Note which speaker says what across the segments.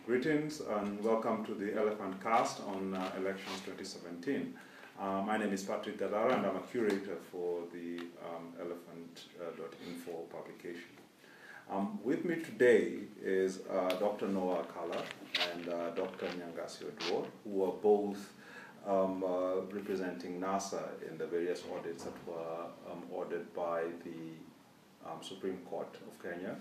Speaker 1: Greetings and welcome to the Elephant Cast on Elections 2017. My name is Patrick Gadara and I'm a curator for the Elephant.info publication. With me today is Dr. Noah Akala and Dr. Nyangasi Oduwo, who are both representing NASA in the various audits that were ordered by the Supreme Court of Kenya.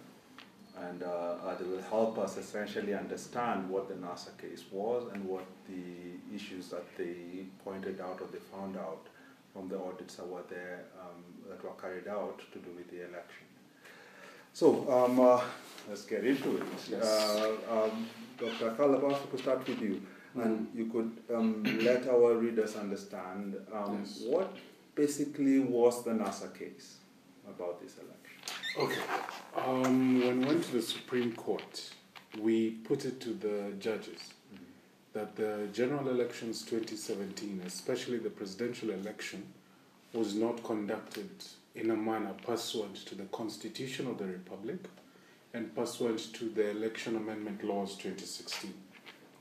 Speaker 1: And they will help us essentially understand what the NASA case was and what the issues that they pointed out or they found out from the audits that were there, that were carried out to do with the election. So let's get into it.
Speaker 2: Yes.
Speaker 1: Dr. Akala, perhaps we could start with you, and you could let our readers understand what basically was the NASA case about this election.
Speaker 2: Okay. When we went to the Supreme Court, we put it to the judges that the general elections 2017, especially the presidential election, was not conducted in a manner pursuant to the Constitution of the Republic and pursuant to the Election Amendment Laws 2016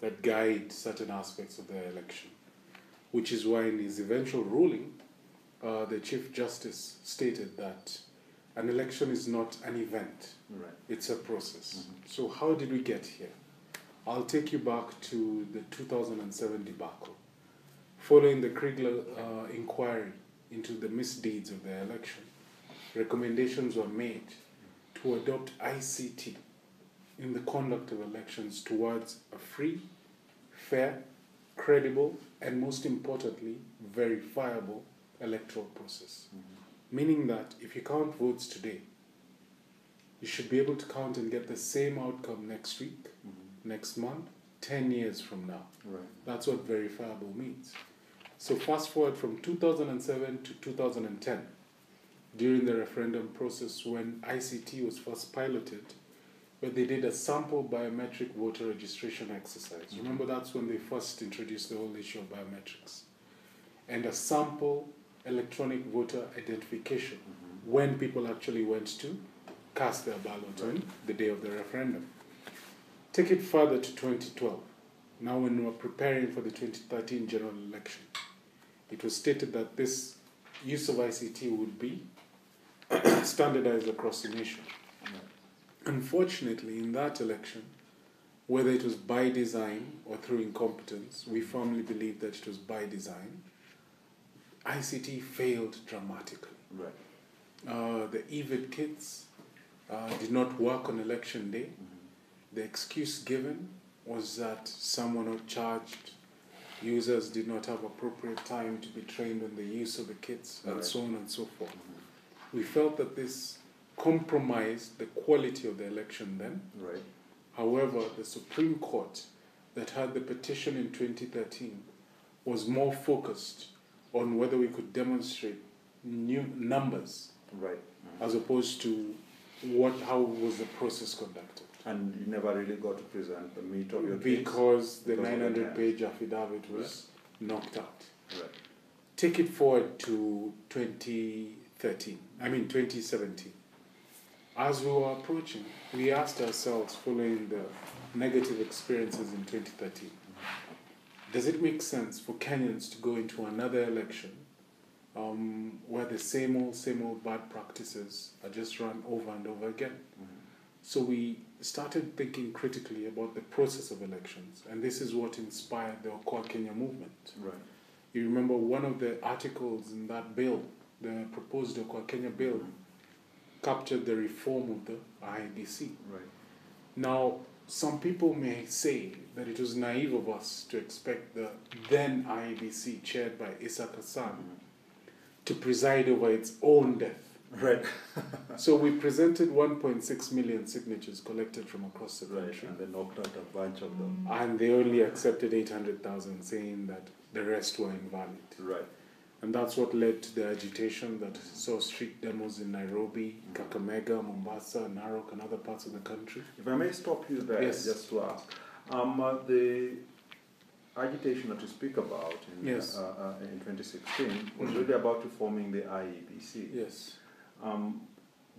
Speaker 2: that guide certain aspects of the election, which is why in his eventual ruling, the Chief Justice stated that an election is not an event,
Speaker 1: right.
Speaker 2: It's a process. So how did we get here? I'll take you back to the 2007 debacle. Following the Kriegler inquiry into the misdeeds of the election, recommendations were made to adopt ICT in the conduct of elections towards a free, fair, credible, and most importantly, verifiable electoral process. Meaning that if you count votes today, you should be able to count and get the same outcome next week, next month, 10 years from now.
Speaker 1: Right.
Speaker 2: That's what verifiable means. So fast forward from 2007 to 2010, during the referendum process when ICT was first piloted, where they did a sample biometric voter registration exercise. Remember, that's when they first introduced the whole issue of biometrics. And a sample electronic voter identification when people actually went to cast their ballot on the day of the referendum. Take it further to 2012. Now when we were preparing for the 2013 general election, it was stated that this use of ICT would be standardized across the nation. Unfortunately, in that election, whether it was by design or through incompetence, we firmly believe that it was by design, ICT failed dramatically.
Speaker 1: Right.
Speaker 2: The EVID kits did not work on election day. The excuse given was that some were not charged, users did not have appropriate time to be trained on the use of the kits, and so on and so forth. We felt that this compromised the quality of the election then.
Speaker 1: Right.
Speaker 2: However, the Supreme Court that had the petition in 2013 was more focused on whether we could demonstrate new numbers,
Speaker 1: right,
Speaker 2: as opposed to how was the process conducted.
Speaker 1: And you never really got to present the meat of your case?
Speaker 2: Because the 900-page affidavit was knocked out.
Speaker 1: Right.
Speaker 2: Take it forward to 2017. As we were approaching, we asked ourselves, following the negative experiences in 2013, does it make sense for Kenyans to go into another election where the same old bad practices are just run over and over again? So we started thinking critically about the process of elections, and this is what inspired the Okoa Kenya movement.
Speaker 1: Right.
Speaker 2: You remember one of the articles in that bill, the proposed Okoa Kenya bill, captured the reform of the IEBC.
Speaker 1: Right.
Speaker 2: Now, some people may say that it was naive of us to expect the then IEBC, chaired by Issa Kassan, to preside over its own death.
Speaker 1: Right.
Speaker 2: So we presented 1.6 million signatures collected from across the country.
Speaker 1: Right, and they knocked out a bunch of them.
Speaker 2: And they only accepted 800,000, saying that the rest were invalid.
Speaker 1: Right.
Speaker 2: And that's what led to the agitation that saw street demos in Nairobi, Kakamega, Mombasa, Narok, and other parts of the country.
Speaker 1: If I may stop you there, just to ask. The agitation that you speak about in 2016 was really about reforming the IEBC.
Speaker 2: Yes.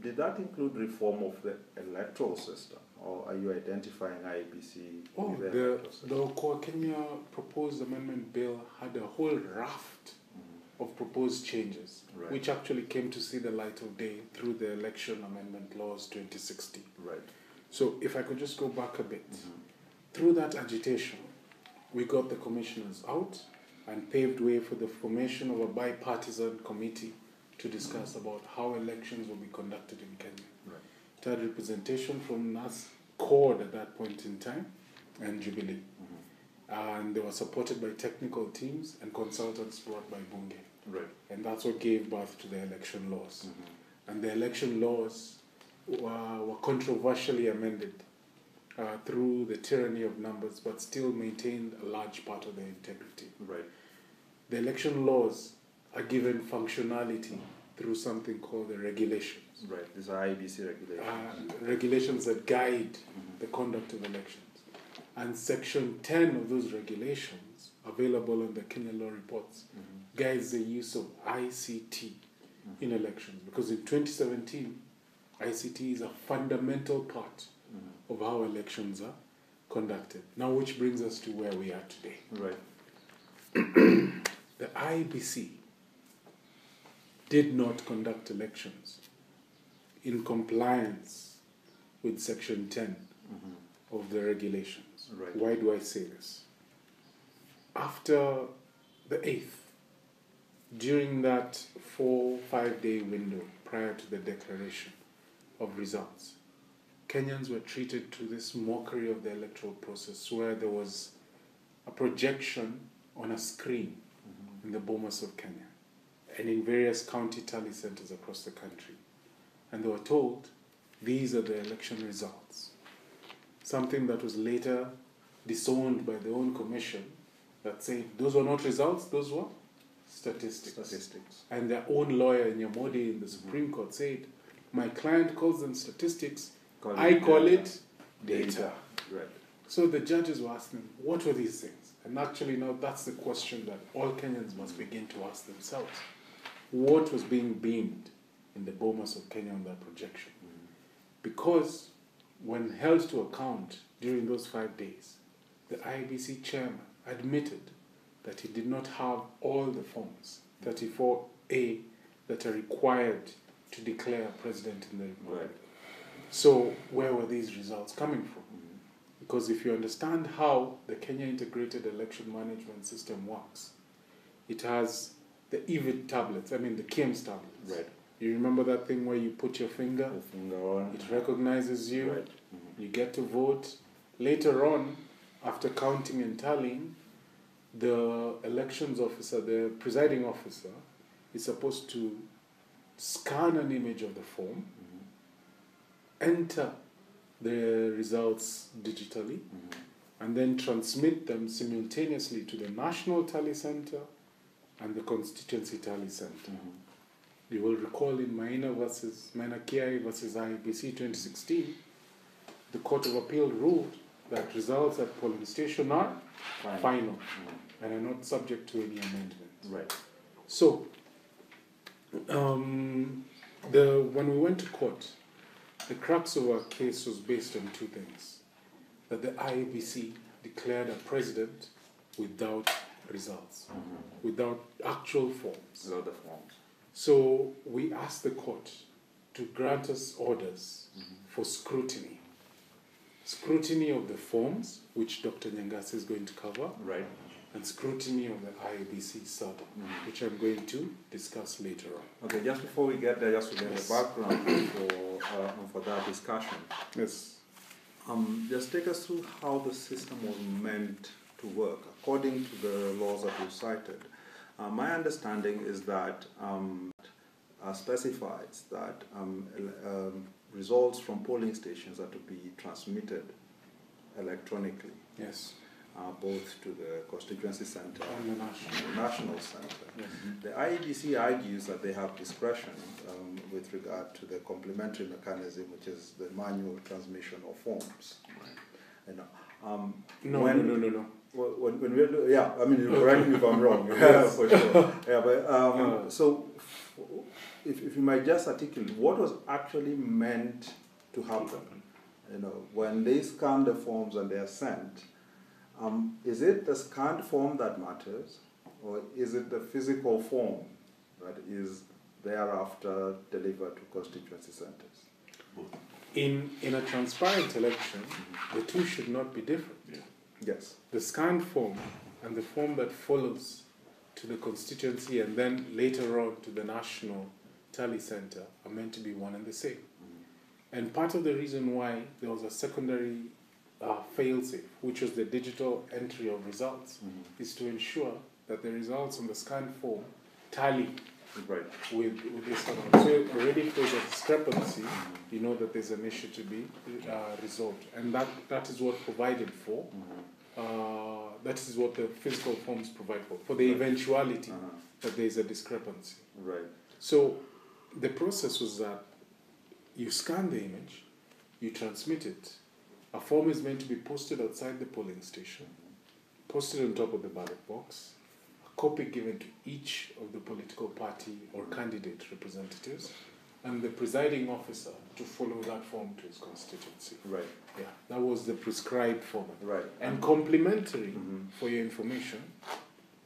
Speaker 1: Did that include reform of the electoral system, or are you identifying IEBC?
Speaker 2: Oh, the Okoa Kenya proposed amendment bill had a whole raft of proposed changes, which actually came to see the light of day through the Election Amendment Laws 2016.
Speaker 1: Right.
Speaker 2: So if I could just go back a bit, through that agitation, we got the commissioners out and paved way for the formation of a bipartisan committee to discuss about how elections will be conducted in Kenya.
Speaker 1: Right.
Speaker 2: It had representation from NAS CORD at that point in time and Jubilee. And they were supported by technical teams and consultants brought by Bunge.
Speaker 1: Right.
Speaker 2: And that's what gave birth to the election laws. And the election laws were controversially amended through the tyranny of numbers, but still maintained a large part of their integrity.
Speaker 1: Right.
Speaker 2: The election laws are given functionality through something called the regulations.
Speaker 1: Right. These are IEBC regulations.
Speaker 2: Regulations that guide the conduct of elections. And Section 10 of those regulations, available on the Kenya Law Reports, guides the use of ICT in elections. Because in 2017, ICT is a fundamental part of how elections are conducted. Now, which brings us to where we are today.
Speaker 1: Right.
Speaker 2: The IEBC did not conduct elections in compliance with Section 10 of the regulations.
Speaker 1: Right.
Speaker 2: Why do I say this? After the 8th, during that 4-5 day window prior to the declaration of results, Kenyans were treated to this mockery of the electoral process where there was a projection on a screen in the Bomas of Kenya and in various county tally centers across the country. And they were told, these are the election results. Something that was later disowned by the own commission that said those were not results, those were statistics. And their own lawyer, Nyamodi, in the Supreme Court said, my client calls them statistics, I call it data.
Speaker 1: Right.
Speaker 2: So the judges were asking, what were these things? And actually now that's the question that all Kenyans must begin to ask themselves. What was being beamed in the Bomas of Kenya on that projection? Because when held to account during those 5 days, the IEBC chairman admitted that he did not have all the forms, 34A, that are required to declare a president in the republic.
Speaker 1: Right.
Speaker 2: So where were these results coming from? Because if you understand how the Kenya Integrated Election Management System works, it has the EVID tablets, the KIEMS tablets.
Speaker 1: Right.
Speaker 2: You remember that thing where you put your finger,
Speaker 1: on.
Speaker 2: it recognizes you,
Speaker 1: Right.
Speaker 2: You get to vote. Later on, after counting and tallying, the elections officer, the presiding officer, is supposed to scan an image of the form, enter the results digitally, and then transmit them simultaneously to the National Tally Center and the Constituency Tally Center. You will recall in Maina Kiai versus IEBC 2016, the Court of Appeal ruled that results at polling station are final and are not subject to any amendment.
Speaker 1: Right.
Speaker 2: So, when we went to court, the crux of our case was based on two things. That the IEBC declared a president without results, without actual forms.
Speaker 1: Without the forms.
Speaker 2: So we asked the court to grant us orders for scrutiny. Scrutiny of the forms, which Dr. Nyangasi is going to cover. Right. And scrutiny of the IEBC sub, which I'm going to discuss later on.
Speaker 1: Okay, just before we get there, just to get the background for that discussion.
Speaker 2: Yes.
Speaker 1: Just take us through how the system was meant to work. According to the laws that you cited, my understanding is that specifies that results from polling stations are to be transmitted electronically.
Speaker 2: Yes.
Speaker 1: Both to the constituency center
Speaker 2: and
Speaker 1: the national center. The IEBC argues that they have discretion with regard to the complementary mechanism, which is the manual transmission of forms. And,
Speaker 2: no.
Speaker 1: When we're, you correct me if I'm wrong. For sure. Yeah, but so if you might just articulate what was actually meant to happen when they scan the forms and they are sent, is it the scanned form that matters, or is it the physical form that is thereafter delivered to constituency centers?
Speaker 2: In a transparent election, the two should not be different.
Speaker 1: Yeah. Yes.
Speaker 2: The scanned form and the form that follows to the constituency and then later on to the national tally center are meant to be one and the same. And part of the reason why there was a secondary fail-safe, which was the digital entry of results, is to ensure that the results on the scanned form tally with this one. So already if there's a discrepancy, you know that there's an issue to be resolved. And that is what provided for. That is what the physical forms provide for the eventuality that there's a discrepancy.
Speaker 1: Right.
Speaker 2: So the process was that you scan the image, you transmit it. A form is meant to be posted outside the polling station, posted on top of the ballot box, a copy given to each of the political party or candidate representatives, and the presiding officer to follow that form to his constituency.
Speaker 1: Right.
Speaker 2: Yeah, that was the prescribed format.
Speaker 1: Right.
Speaker 2: And complementary, for your information,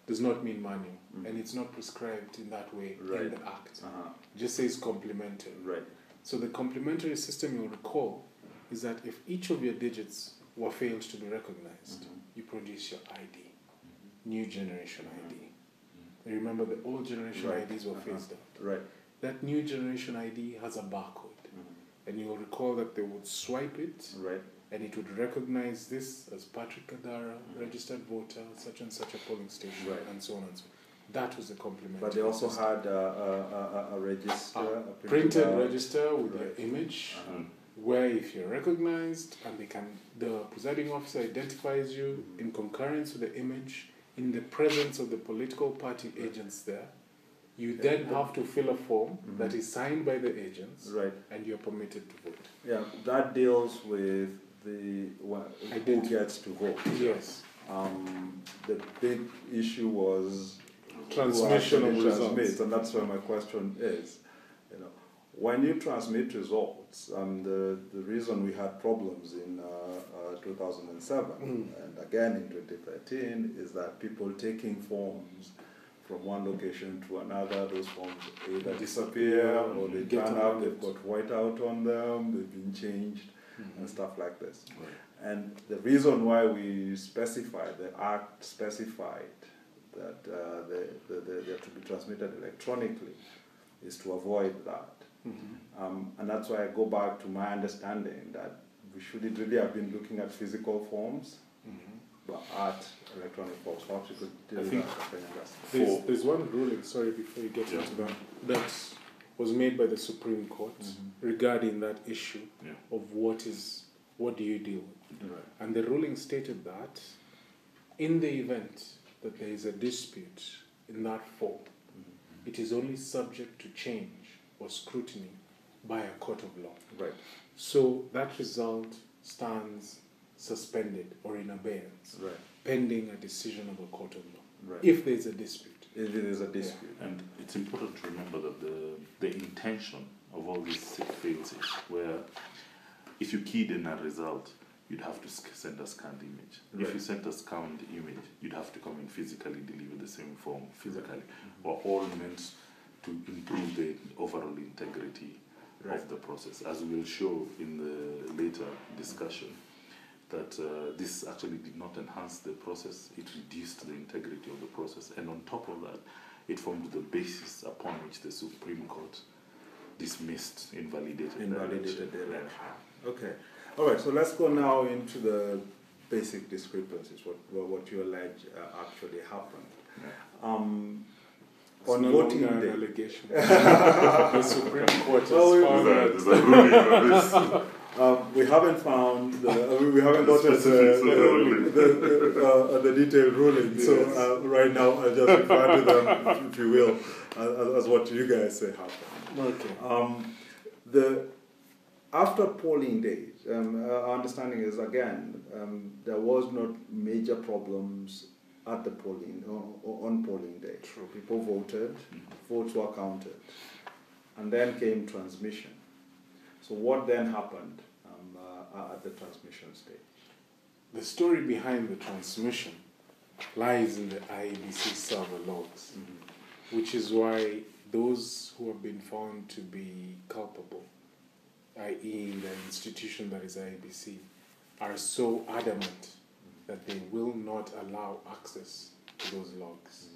Speaker 2: does not mean manual, and it's not prescribed in that way in the Act. It just says complementary.
Speaker 1: Right.
Speaker 2: So the complementary system, you'll recall, is that if each of your digits were failed to be recognized, you produce your ID, new generation ID. Remember, the old generation IDs were phased out. Right. That new generation ID has a barcode, and you'll recall that they would swipe it, and it would recognize this as Patrick Kadara, registered voter, such and such a polling station, and so on and so on. That was the complementary.
Speaker 1: But they also had a register, a
Speaker 2: printed register with their image, where if you're recognized and the presiding officer identifies you in concurrence with the image, in the presence of the political party agents there, you then have to fill a form that is signed by the agents, and you're permitted to vote.
Speaker 1: Yeah, that deals with who gets to vote.
Speaker 2: Yes.
Speaker 1: The big issue was
Speaker 2: transmission of results,
Speaker 1: and that's where my question is. When you transmit results, the reason we had problems in 2007 and again in 2013 is that people taking forms from one location to another, those forms either disappear or they turn up, they've got whiteout on them, they've been changed and stuff like this. Right. And the reason why we specified, the Act specified that they are to be transmitted electronically is to avoid that. And that's why I go back to my understanding that we shouldn't really have been looking at physical forms, but at electronic forms. Perhaps you could deal with that.
Speaker 2: There's one ruling, sorry, before you get into that was made by the Supreme Court regarding that issue of what do you deal with. Right. And the ruling stated that in the event that there is a dispute in that form, it is only subject to change or scrutiny by a court of law. Right. So that result stands suspended or in abeyance, pending a decision of a court of law. Right. If there is a dispute.
Speaker 1: If there is a dispute.
Speaker 3: Yeah. And it's important to remember that the intention of all these fails is where if you keyed in a result, you'd have to send a scanned image. Right. If you sent a scanned image, you'd have to come and physically deliver the same form physically. We're all meant to improve the overall integrity of the process, as we will show in the later discussion, that this actually did not enhance the process, it reduced the integrity of the process, and on top of that, it formed the basis upon which the Supreme Court dismissed, invalidated the election.
Speaker 1: Okay. All right, so let's go now into the basic discrepancies, what you allege actually happened.
Speaker 2: Yeah.
Speaker 1: On
Speaker 2: no
Speaker 1: voting
Speaker 2: day.
Speaker 1: Day.
Speaker 2: Allegation. The Supreme Court has found
Speaker 3: there's a ruling on this.
Speaker 1: We haven't found we haven't gotten the detailed ruling. Yes. So right now I'll just refer to them, if you will, as what you guys say happened. Okay. After polling days, our understanding is again there was not major problems at the polling on polling day. True. People voted, votes were counted, and then came transmission. So what then happened at the transmission stage?
Speaker 2: The story behind the transmission lies in the IABC server logs, which is why those who have been found to be culpable, i.e. the institution that is IABC, are so adamant that they will not allow access to those logs.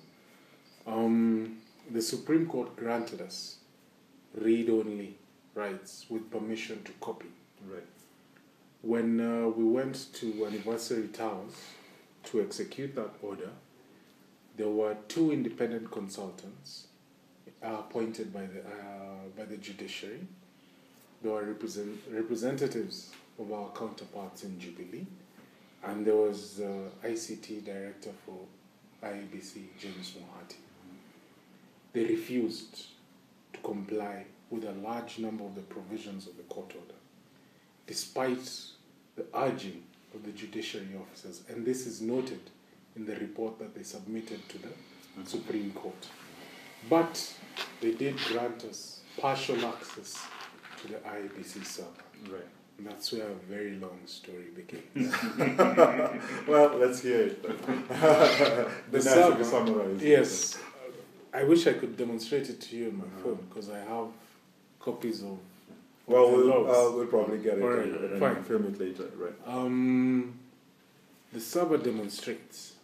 Speaker 2: The Supreme Court granted us read-only rights with permission to copy.
Speaker 1: Right.
Speaker 2: When we went to Anniversary Towers to execute that order, there were 2 independent consultants appointed by the judiciary. There were representatives of our counterparts in Jubilee, and there was the ICT director for IABC, James Mohati. They refused to comply with a large number of the provisions of the court order, despite the urging of the judiciary officers, and this is noted in the report that they submitted to the Supreme Court. But they did grant us partial access to the IABC server.
Speaker 1: Right.
Speaker 2: And that's where a very long story begins.
Speaker 1: Well, let's hear it. The server, be summarized.
Speaker 2: Yes. I wish I could demonstrate it to you on my phone, because I have copies of.
Speaker 1: Well, we'll probably get it and
Speaker 2: fine.
Speaker 1: film it later, right?
Speaker 2: The server demonstrates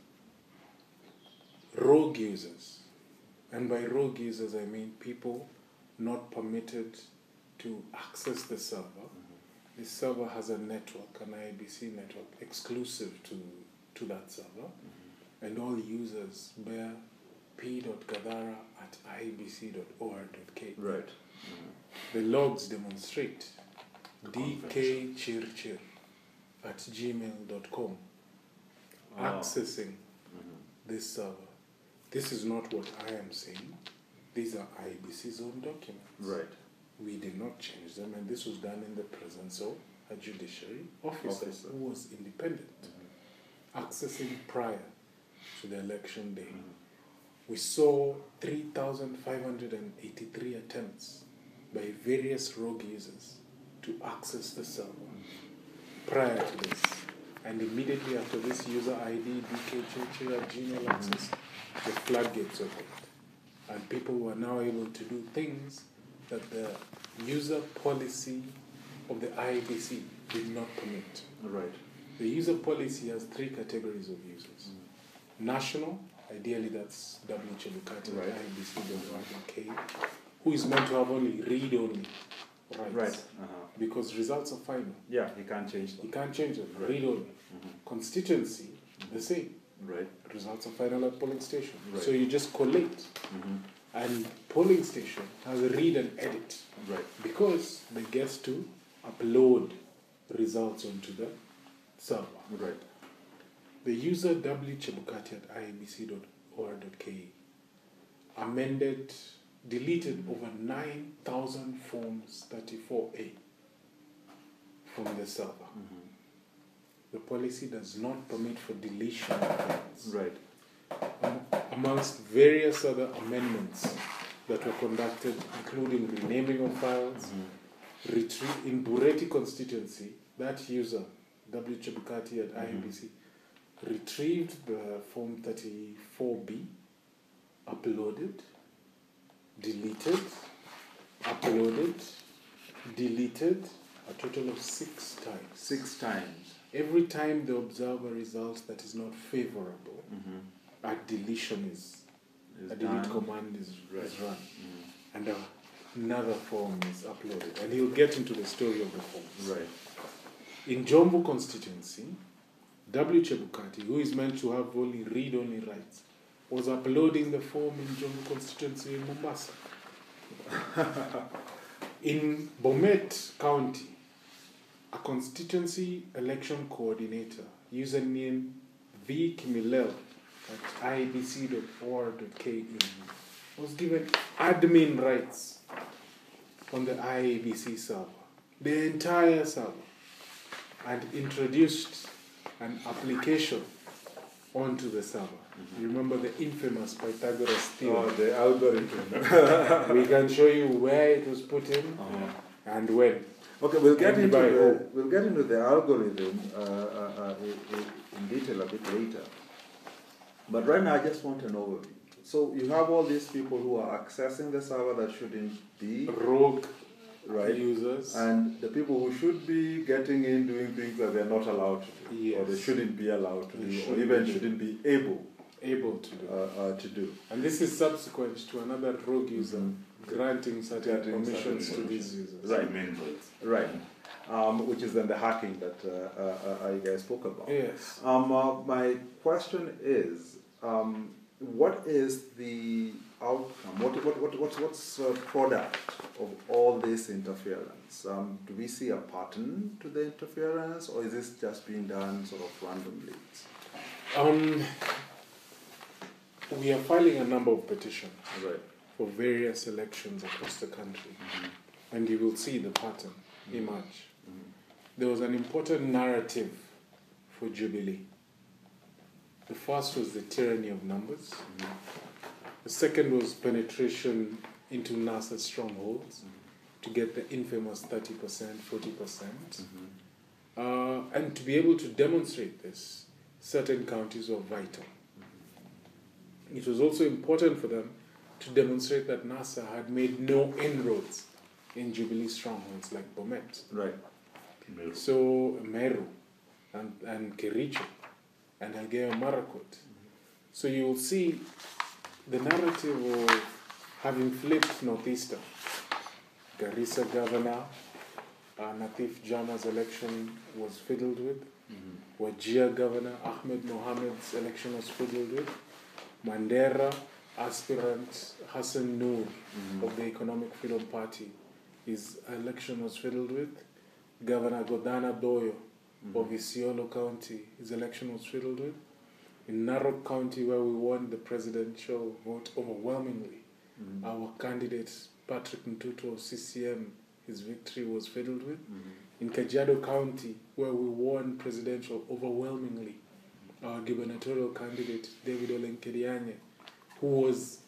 Speaker 2: rogue users, and by rogue users I mean people not permitted to access the server. The server has a network, an IABC network, exclusive to that server, and all users bear p.gadara@iabc.or.k.
Speaker 1: Right.
Speaker 2: The logs demonstrate dkchirchir@gmail.com accessing this server. This is not what I am saying. These are IABC's own documents.
Speaker 1: Right.
Speaker 2: We did not change them, and this was done in the presence of a judiciary officer. Who was independent, accessing prior to the election day. We saw 3,583 attempts by various rogue users to access the server prior to this. And immediately after this user ID, dkchirchir@gmail access, the floodgates opened. And people were now able to do things that the user policy of the IABC did not permit.
Speaker 1: Right.
Speaker 2: The user policy has 3 categories of users. National, ideally that's w.chebukati@iabc.org.k, who is meant to have only read-only rights.
Speaker 1: Right.
Speaker 2: Because results are final.
Speaker 1: Yeah, you can't change them.
Speaker 2: You can't change them.
Speaker 1: Right.
Speaker 2: Read-only. Constituency, the same.
Speaker 1: Right.
Speaker 2: Results are final at polling station.
Speaker 1: Right.
Speaker 2: So you just collate. And polling station has a read and edit.
Speaker 1: Right.
Speaker 2: Because they get to upload results onto the server.
Speaker 1: Right.
Speaker 2: The user w.chebukati@iabc.or.ke deleted over 9,000 forms 34A from the server. The policy does not permit for deletion of forms.
Speaker 1: Right.
Speaker 2: Amongst various other amendments that were conducted, including renaming of files, in Bureti constituency, that user, w.chebukati@iabc, retrieved the form 34B, uploaded, deleted, uploaded, deleted, a total of 6 times.
Speaker 1: 6 times.
Speaker 2: Every time the observer result that is not favorable, a deletion a delete command is run, and another form is uploaded. And he'll get into the story of the forms.
Speaker 1: Right.
Speaker 2: In Jomvu constituency, W. Chebukati, who is meant to have only read-only rights, was uploading the form in Jomvu constituency in Mombasa. In Bomet County, a constituency election coordinator, username V. Kimilel @iabc.or.ke, was given admin rights on the IABC server, the entire server, and introduced an application onto the server. You remember the infamous Pythagoras theorem?
Speaker 1: Oh, the algorithm.
Speaker 2: We can show you where it was put in and when.
Speaker 1: Okay, we'll get
Speaker 2: And
Speaker 1: into the algorithm in detail a bit later. But right now, I just want an overview. So you have all these people who are accessing the server that shouldn't be
Speaker 2: rogue
Speaker 1: right
Speaker 2: users,
Speaker 1: and the people who should be getting in doing things that they're not allowed to do,
Speaker 2: yes,
Speaker 1: or they shouldn't be allowed to do, or even shouldn't be able
Speaker 2: to
Speaker 1: do.
Speaker 2: And this is subsequent to another rogue user granting certain permissions to these users.
Speaker 1: Right. Which is then the hacking that you guys spoke about.
Speaker 2: Yes.
Speaker 1: My question is, what is the outcome? What's the product of all this interference? Do we see a pattern to the interference, or is this just being done sort of randomly?
Speaker 2: We are filing a number of petitions
Speaker 1: right.
Speaker 2: for various elections across the country, and you will see the pattern emerge. There was an important narrative for Jubilee. The first was the tyranny of numbers. The second was penetration into NASA strongholds to get the infamous 30%, 40%. And to be able to demonstrate this, certain counties were vital. It was also important for them to demonstrate that NASA had made no inroads in Jubilee strongholds like Bomet.
Speaker 1: Right.
Speaker 2: So Meru and Kericho and Elgeyo Marakwet. So you will see the narrative of having flipped Northeastern. Garissa governor, Natif Jama's election was fiddled with. Wajir governor, Ahmed Mohammed's election was fiddled with. Mandera aspirant Hassan Noor of the Economic Freedom Party, his election was fiddled with. Governor Godana Doyo of Isiolo County, his election was fiddled with. In Narok County, where we won the presidential vote overwhelmingly, our candidate Patrick Ntutu of CCM, his victory was fiddled with. In Kajiado County, where we won presidential overwhelmingly, our gubernatorial candidate David Olenkerianye, who was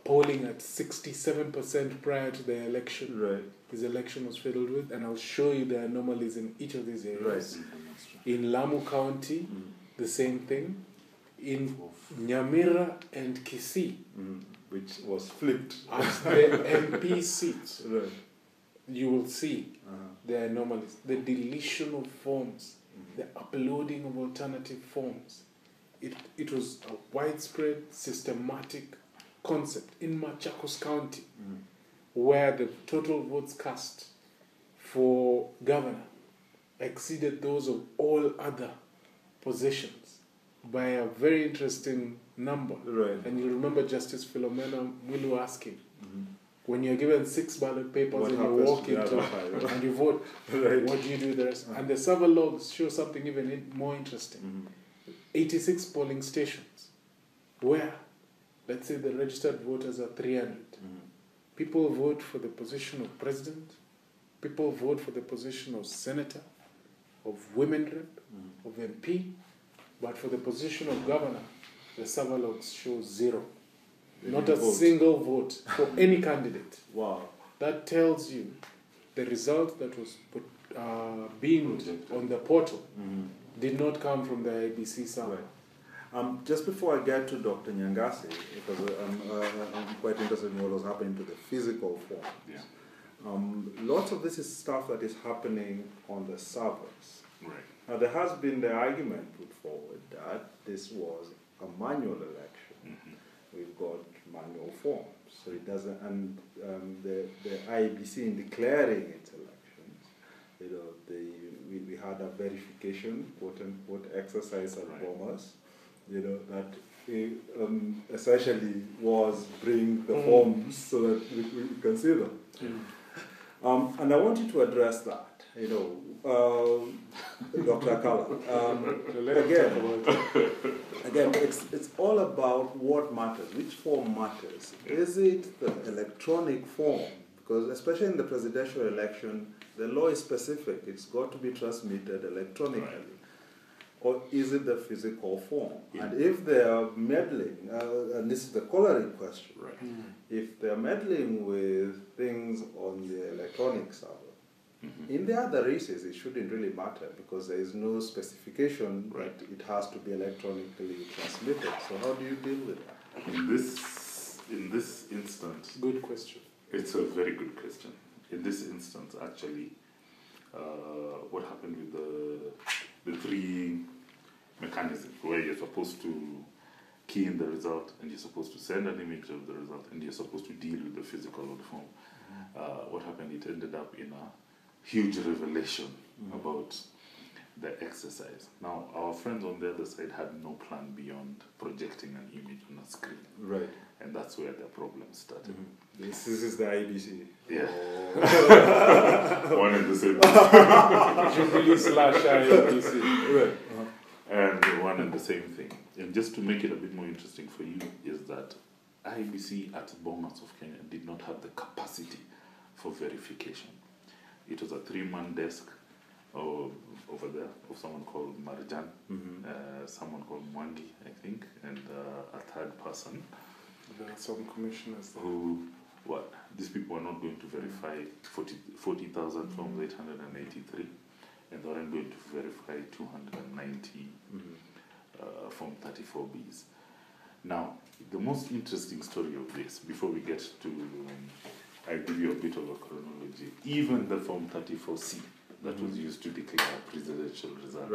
Speaker 2: polling at 67% prior to the election.
Speaker 1: Right.
Speaker 2: His election was fiddled with, and I'll show you the anomalies in each of these areas.
Speaker 1: Right.
Speaker 2: In Lamu County, the same thing. In Nyamira and Kisii,
Speaker 1: which was flipped.
Speaker 2: as the MP seats,
Speaker 1: Right.
Speaker 2: you will see the anomalies, the deletion of forms, the uploading of alternative forms. It was a widespread, systematic concept in Machakos County, where the total votes cast for governor exceeded those of all other positions by a very interesting number.
Speaker 1: Right.
Speaker 2: And you remember Justice Philomena Mwilu asking, when you're given 6 ballot papers
Speaker 1: What
Speaker 2: and you
Speaker 1: happens
Speaker 2: walk
Speaker 1: to the
Speaker 2: into
Speaker 1: other 5?
Speaker 2: and you vote,
Speaker 1: Right.
Speaker 2: what do you do with the rest? And the server logs show something even more interesting. 86 polling stations where, let's say, the registered voters are 300. People vote for the position of president, people vote for the position of senator, of women rep, of MP, but for the position of governor, the server logs show 0. Not a single vote for any candidate.
Speaker 1: Wow.
Speaker 2: That tells you the result that was beamed on the portal did not come from the IBC server.
Speaker 1: Right. Just before I get to Dr. Nyangasi, because I'm quite interested in what was happening to the physical forms.
Speaker 3: Yeah.
Speaker 1: Lots of this is stuff that is happening on the servers.
Speaker 3: Right.
Speaker 1: Now, there has been the argument put forward that this was a manual election. We've got manual forms, so it doesn't, and the IEBC in declaring its elections, we had a verification, quote unquote, exercise at Bombas, that essentially was bring the forms so that we can see them. And I want you to address that, Dr. Akala. Again, it's all about what matters, which form matters. Is it the electronic form? Because especially in the presidential election, the law is specific. It's got to be transmitted electronically.
Speaker 3: Right.
Speaker 1: Or is it the physical form? Yeah. And if they are meddling, and this is the corollary question,
Speaker 3: right.
Speaker 1: If they're meddling with things on the electronic server, In the other races, it shouldn't really matter because there is no specification that it has to be electronically transmitted. So how do you deal with that?
Speaker 3: In this instance,
Speaker 2: Good question.
Speaker 3: it's a very good question. In this instance, actually, what happened with the three mechanisms where you're supposed to key in the result and you're supposed to send an image of the result and you're supposed to deal with the physical of the form. What happened, it ended up in a huge revelation about the exercise. Now, our friends on the other side had no plan beyond projecting an image on a screen.
Speaker 1: Right.
Speaker 3: And that's where the problem started.
Speaker 1: This is the IBC.
Speaker 3: Yeah.
Speaker 1: Oh.
Speaker 3: One and the same.
Speaker 2: Jubilee/IBC.
Speaker 1: Right.
Speaker 3: And one and the same thing. And just to make it a bit more interesting for you, is that IBC at Bomas of Kenya did not have the capacity for verification. It was a 3-man desk over there of someone called Marjan, someone called Mwangi, I think, and a third person.
Speaker 2: There are some commissioners there.
Speaker 3: These people were not going to verify 40,000 forms, 883, and they weren't going to verify 290 Form 34Bs. Now, the most interesting story of this, before we get to, I'll give you a bit of a chronology. Even the Form 34C that was used to declare a presidential result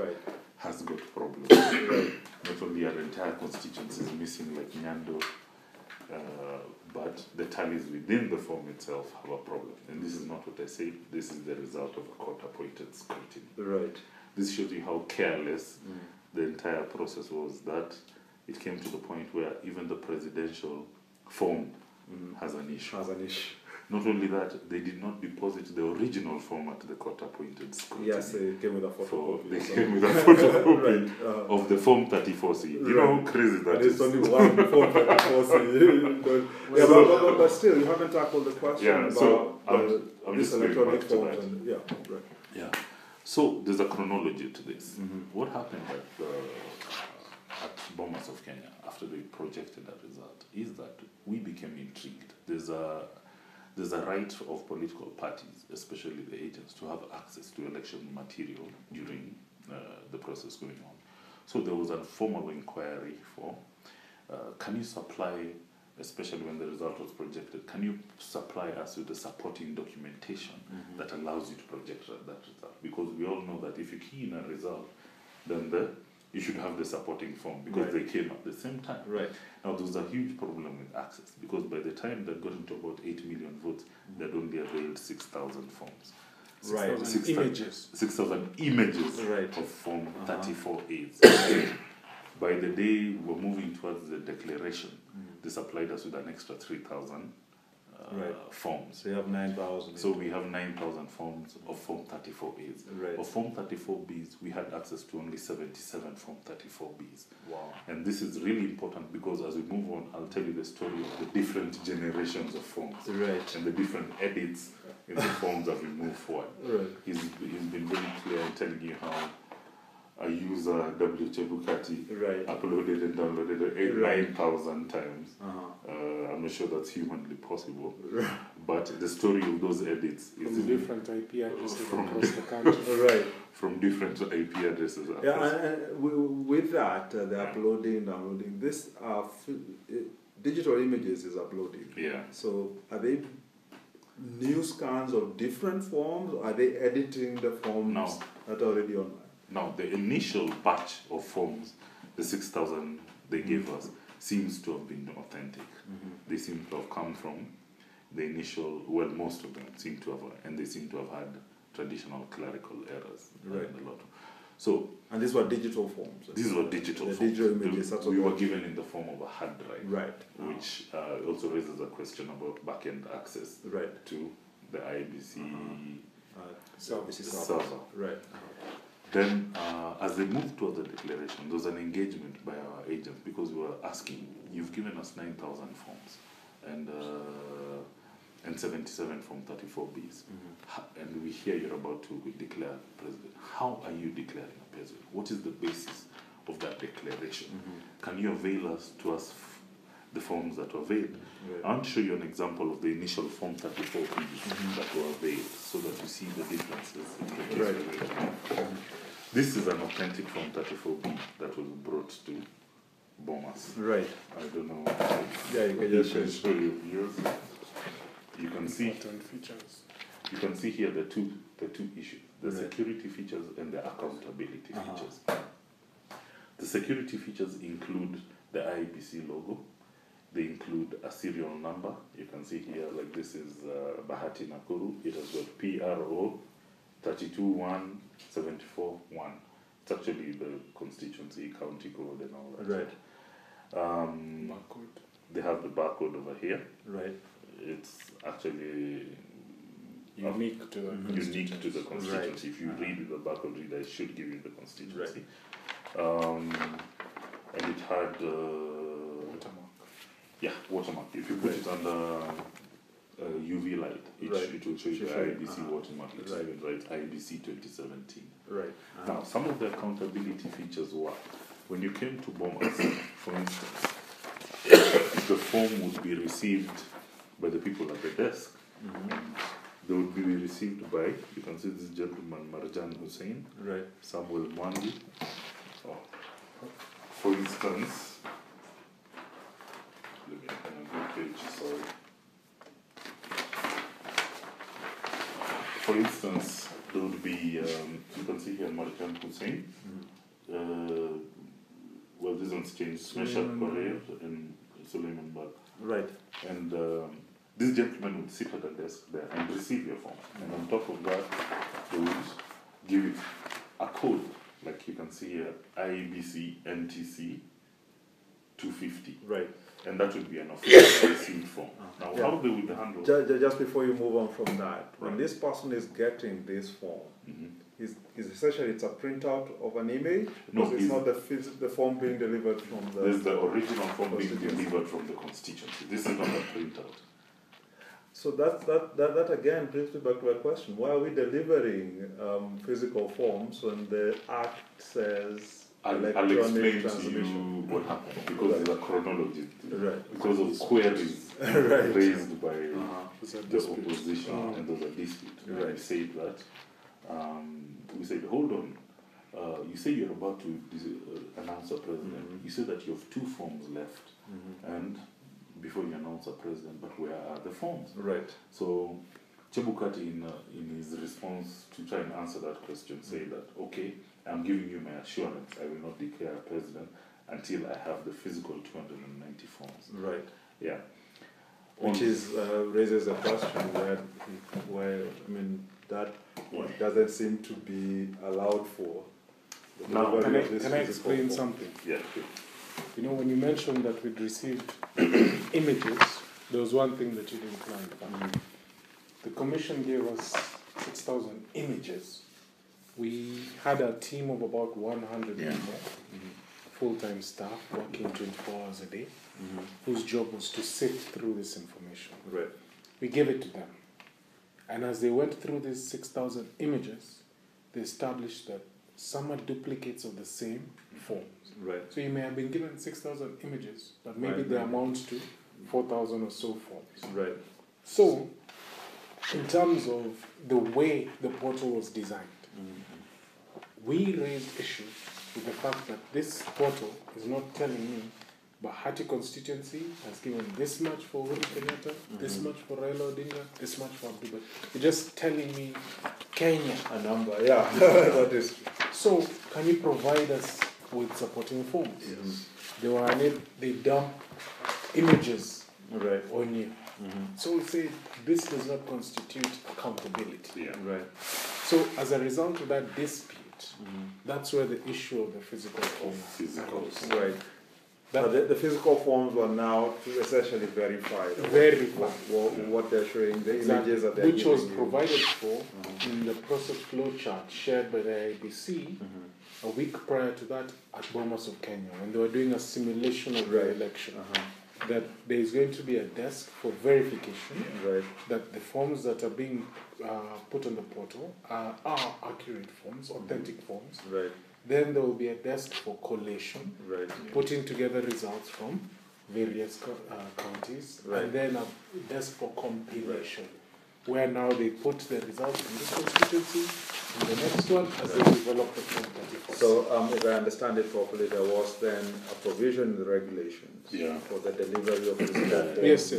Speaker 3: has got problems. Not only our entire constituency is missing, like Nyando, but the tallies within the form itself have a problem. And this is not what I say, this is the result of a court-appointed scrutiny.
Speaker 1: Right.
Speaker 3: This shows you how careless the entire process was, that it came to the point where even the presidential form has an issue. Not only that, they did not deposit the original form at the court-appointed scrutiny.
Speaker 1: Yes, they came with a photocopy.
Speaker 3: They came with a photocopy of the Form 34C. You know how crazy that is?
Speaker 1: It's only one Form 34C. But still, you haven't tackled the question about
Speaker 3: I'm
Speaker 1: this
Speaker 3: just
Speaker 1: electronic
Speaker 3: going back to
Speaker 1: forms.
Speaker 3: that. Yeah. So there's a chronology to this. What happened at Bomas of Kenya after they projected that result is that we became intrigued. There's a right of political parties, especially the agents, to have access to election material during the process going on. So there was a formal inquiry for, can you supply, especially when the result was projected, can you supply us with the supporting documentation that allows you to project that result? Because we all know that if you key in a result, then you should have the supporting form because they came at the same time.
Speaker 1: Right.
Speaker 3: Now, there was a huge problem with access because by the time they got into about 8 million votes, they'd only availed 6,000 forms.
Speaker 2: 6,000 images.
Speaker 3: 6,000 images of Form 34As. By the day we're moving towards the declaration, they supplied us with an extra 3,000 forms.
Speaker 1: So you have 9,000.
Speaker 3: So we have 9,000 forms of Form 34As.
Speaker 1: Right.
Speaker 3: Of Form 34Bs, we had access to only 77 Form 34Bs.
Speaker 1: Wow.
Speaker 3: And this is really important because as we move on, I'll tell you the story of the different generations of forms.
Speaker 1: Right.
Speaker 3: And the different edits in the forms as we move forward.
Speaker 1: Right.
Speaker 3: He's been very clear in telling you how a user, W. Chebukati, uploaded and downloaded 9,000 times. I'm not sure that's humanly possible. But the story of those edits is
Speaker 2: from different IP addresses across the country.
Speaker 3: From different IP addresses.
Speaker 1: And with that, the uploading, downloading, this digital images is uploading.
Speaker 3: Yeah.
Speaker 1: So are they new scans of different forms, or are they editing the forms that are already online?
Speaker 3: Now, the initial batch of forms, the 6,000 they gave us, seems to have been authentic. They seem to have come from the initial, well, most of them seem to have, and they seem to have had traditional clerical errors. A lot. So,
Speaker 1: and these were digital forms?
Speaker 3: These were digital forms.
Speaker 1: Digital images.
Speaker 3: We were given in the form of a hard drive.
Speaker 1: Right.
Speaker 3: Which also raises a question about back-end access to the IBC server.
Speaker 1: Right.
Speaker 3: Then, as they moved toward the declaration, there was an engagement by our agents because we were asking, you've given us 9,000 forms and 77 Form 34Bs. And we hear you're about to declare president. How are you declaring a president? What is the basis of that declaration? Can you avail us to us the forms that were veiled.
Speaker 1: Right.
Speaker 3: I want to show you an example of the initial Form 34 pages that were veiled so that you see the differences. In the
Speaker 1: Right.
Speaker 3: This is an authentic Form 34B that was brought to Bomas.
Speaker 1: Right.
Speaker 3: I don't know.
Speaker 1: Yeah, you can just
Speaker 3: show you yours. You can see.
Speaker 2: Important features.
Speaker 3: You can see here the two issues: the
Speaker 1: Right.
Speaker 3: security features and the accountability
Speaker 1: Uh-huh.
Speaker 3: features. The security features include the IBC logo. They include a serial number. You can see here, like this is Bahati Nakuru. It has got PRO 32174-1. It's actually the constituency, county code, and all that.
Speaker 1: Right.
Speaker 2: Barcode.
Speaker 3: They have the barcode over here.
Speaker 1: Right.
Speaker 3: It's actually
Speaker 2: Unique to the
Speaker 3: unique to the constituency.
Speaker 1: Right.
Speaker 3: If you read the barcode reader, it should give you the constituency.
Speaker 1: Right.
Speaker 3: And it had
Speaker 2: watermark.
Speaker 3: watermark. If you put it under UV light, it will show you the IBC watermark. It's even right, IBC 2017.
Speaker 1: Right.
Speaker 3: Now, some of the accountability features were, when you came to Bomas, for instance, the form would be received by the people at the desk. They would be received by, you can see this gentleman, Marjan Hussein,
Speaker 1: Right.
Speaker 3: Samuel Mwangi. For instance, let me open a good page, sorry. For instance, there would be, you can see here Marjan Hussein. Well, this one's changed, Meshach Korea and Suleiman Bag.
Speaker 1: Right.
Speaker 3: And this gentleman would sit at the desk there and receive your form. And on top of that, they would give it a code, like you can see here, IBC NTC 250.
Speaker 1: Right.
Speaker 3: And that would be an official received form. Now,
Speaker 1: Yeah.
Speaker 3: how they would handle
Speaker 1: Just before you move on from that, when this person is getting this form, is essentially it's a printout of an image?
Speaker 3: No,
Speaker 1: Because it's not the form being delivered from the...
Speaker 3: There's the original form being
Speaker 1: constituency.
Speaker 3: delivered from the constituency. This is not a printout.
Speaker 1: So that again brings me back to my question. Why are we delivering physical forms when the Act says
Speaker 3: I'll
Speaker 1: electronic
Speaker 3: explain to
Speaker 1: transmission?
Speaker 3: you what happened, because there's a chronology.
Speaker 1: Right.
Speaker 3: Because of queries
Speaker 1: Right.
Speaker 3: raised by
Speaker 2: There's a
Speaker 3: the
Speaker 2: dispute.
Speaker 3: opposition and there's a dispute.
Speaker 1: Right.
Speaker 3: We said that, we said, hold on, you say you're about to announce a president. You say that you have 2 forms left, and before you announce a president, but where are the forms?
Speaker 1: Right.
Speaker 3: So Chebukati, in his response to try and answer that question, said that, okay, I'm giving you my assurance, I will not declare a president until I have the physical 290 forms.
Speaker 1: Right.
Speaker 3: Yeah.
Speaker 1: Which raises a question where I mean that doesn't seem to be allowed for. The
Speaker 3: Now,
Speaker 1: delivery of
Speaker 2: Can
Speaker 1: this
Speaker 2: I
Speaker 1: physical
Speaker 2: explain
Speaker 1: form.
Speaker 2: something?
Speaker 3: Yeah. Sure.
Speaker 2: You know, when you mentioned that we'd received images, there was one thing that you didn't clarify. The commission gave us 6,000 images. We had a team of about 100 people, full-time staff working 24 hours a day, whose job was to sift through this information.
Speaker 1: Right.
Speaker 2: We gave it to them. And as they went through these 6,000 images, they established that some are duplicates of the same forms.
Speaker 1: Right.
Speaker 2: So you may have been given 6,000 images, but maybe
Speaker 1: Right.
Speaker 2: they amount to 4,000 or so forms.
Speaker 1: Right.
Speaker 2: So, in terms of the way the portal was designed, we raised issues with the fact that this portal is not telling me Bahati constituency has given this much for Uhuru Kenyatta, this much for Raila Odinga, this much for Abdul. It's just telling me Kenya.
Speaker 1: A number, yeah. That is true.
Speaker 2: So, can you provide us with supporting forms?
Speaker 1: Yes.
Speaker 2: They dump images
Speaker 1: Right.
Speaker 2: on you. So we say this does not constitute accountability.
Speaker 3: Yeah.
Speaker 1: Right.
Speaker 2: So as a result of that dispute, that's where the issue of the physical form
Speaker 3: Physical.
Speaker 2: arose.
Speaker 1: Right.
Speaker 2: That-
Speaker 1: But the physical forms were now to essentially verify what they're showing, the images that they're
Speaker 2: which was
Speaker 1: giving you.
Speaker 2: provided for in the process flow chart shared by the IBC a week prior to that at Bomas of Kenya when they were doing a simulation of the
Speaker 1: Right.
Speaker 2: election. That there is going to be a desk for verification
Speaker 1: Right.
Speaker 2: that the forms that are being put on the portal are accurate forms, authentic forms.
Speaker 1: Right.
Speaker 2: Then there will be a desk for collation,
Speaker 1: Right.
Speaker 2: putting together results from various counties,
Speaker 1: Right.
Speaker 2: and then a desk for compilation, where now they put the results in this constituency, in the next one, as they develop the Form 34.
Speaker 1: So, if I understand it properly, there was then a provision in the regulations for the delivery of this platform.
Speaker 2: Yes.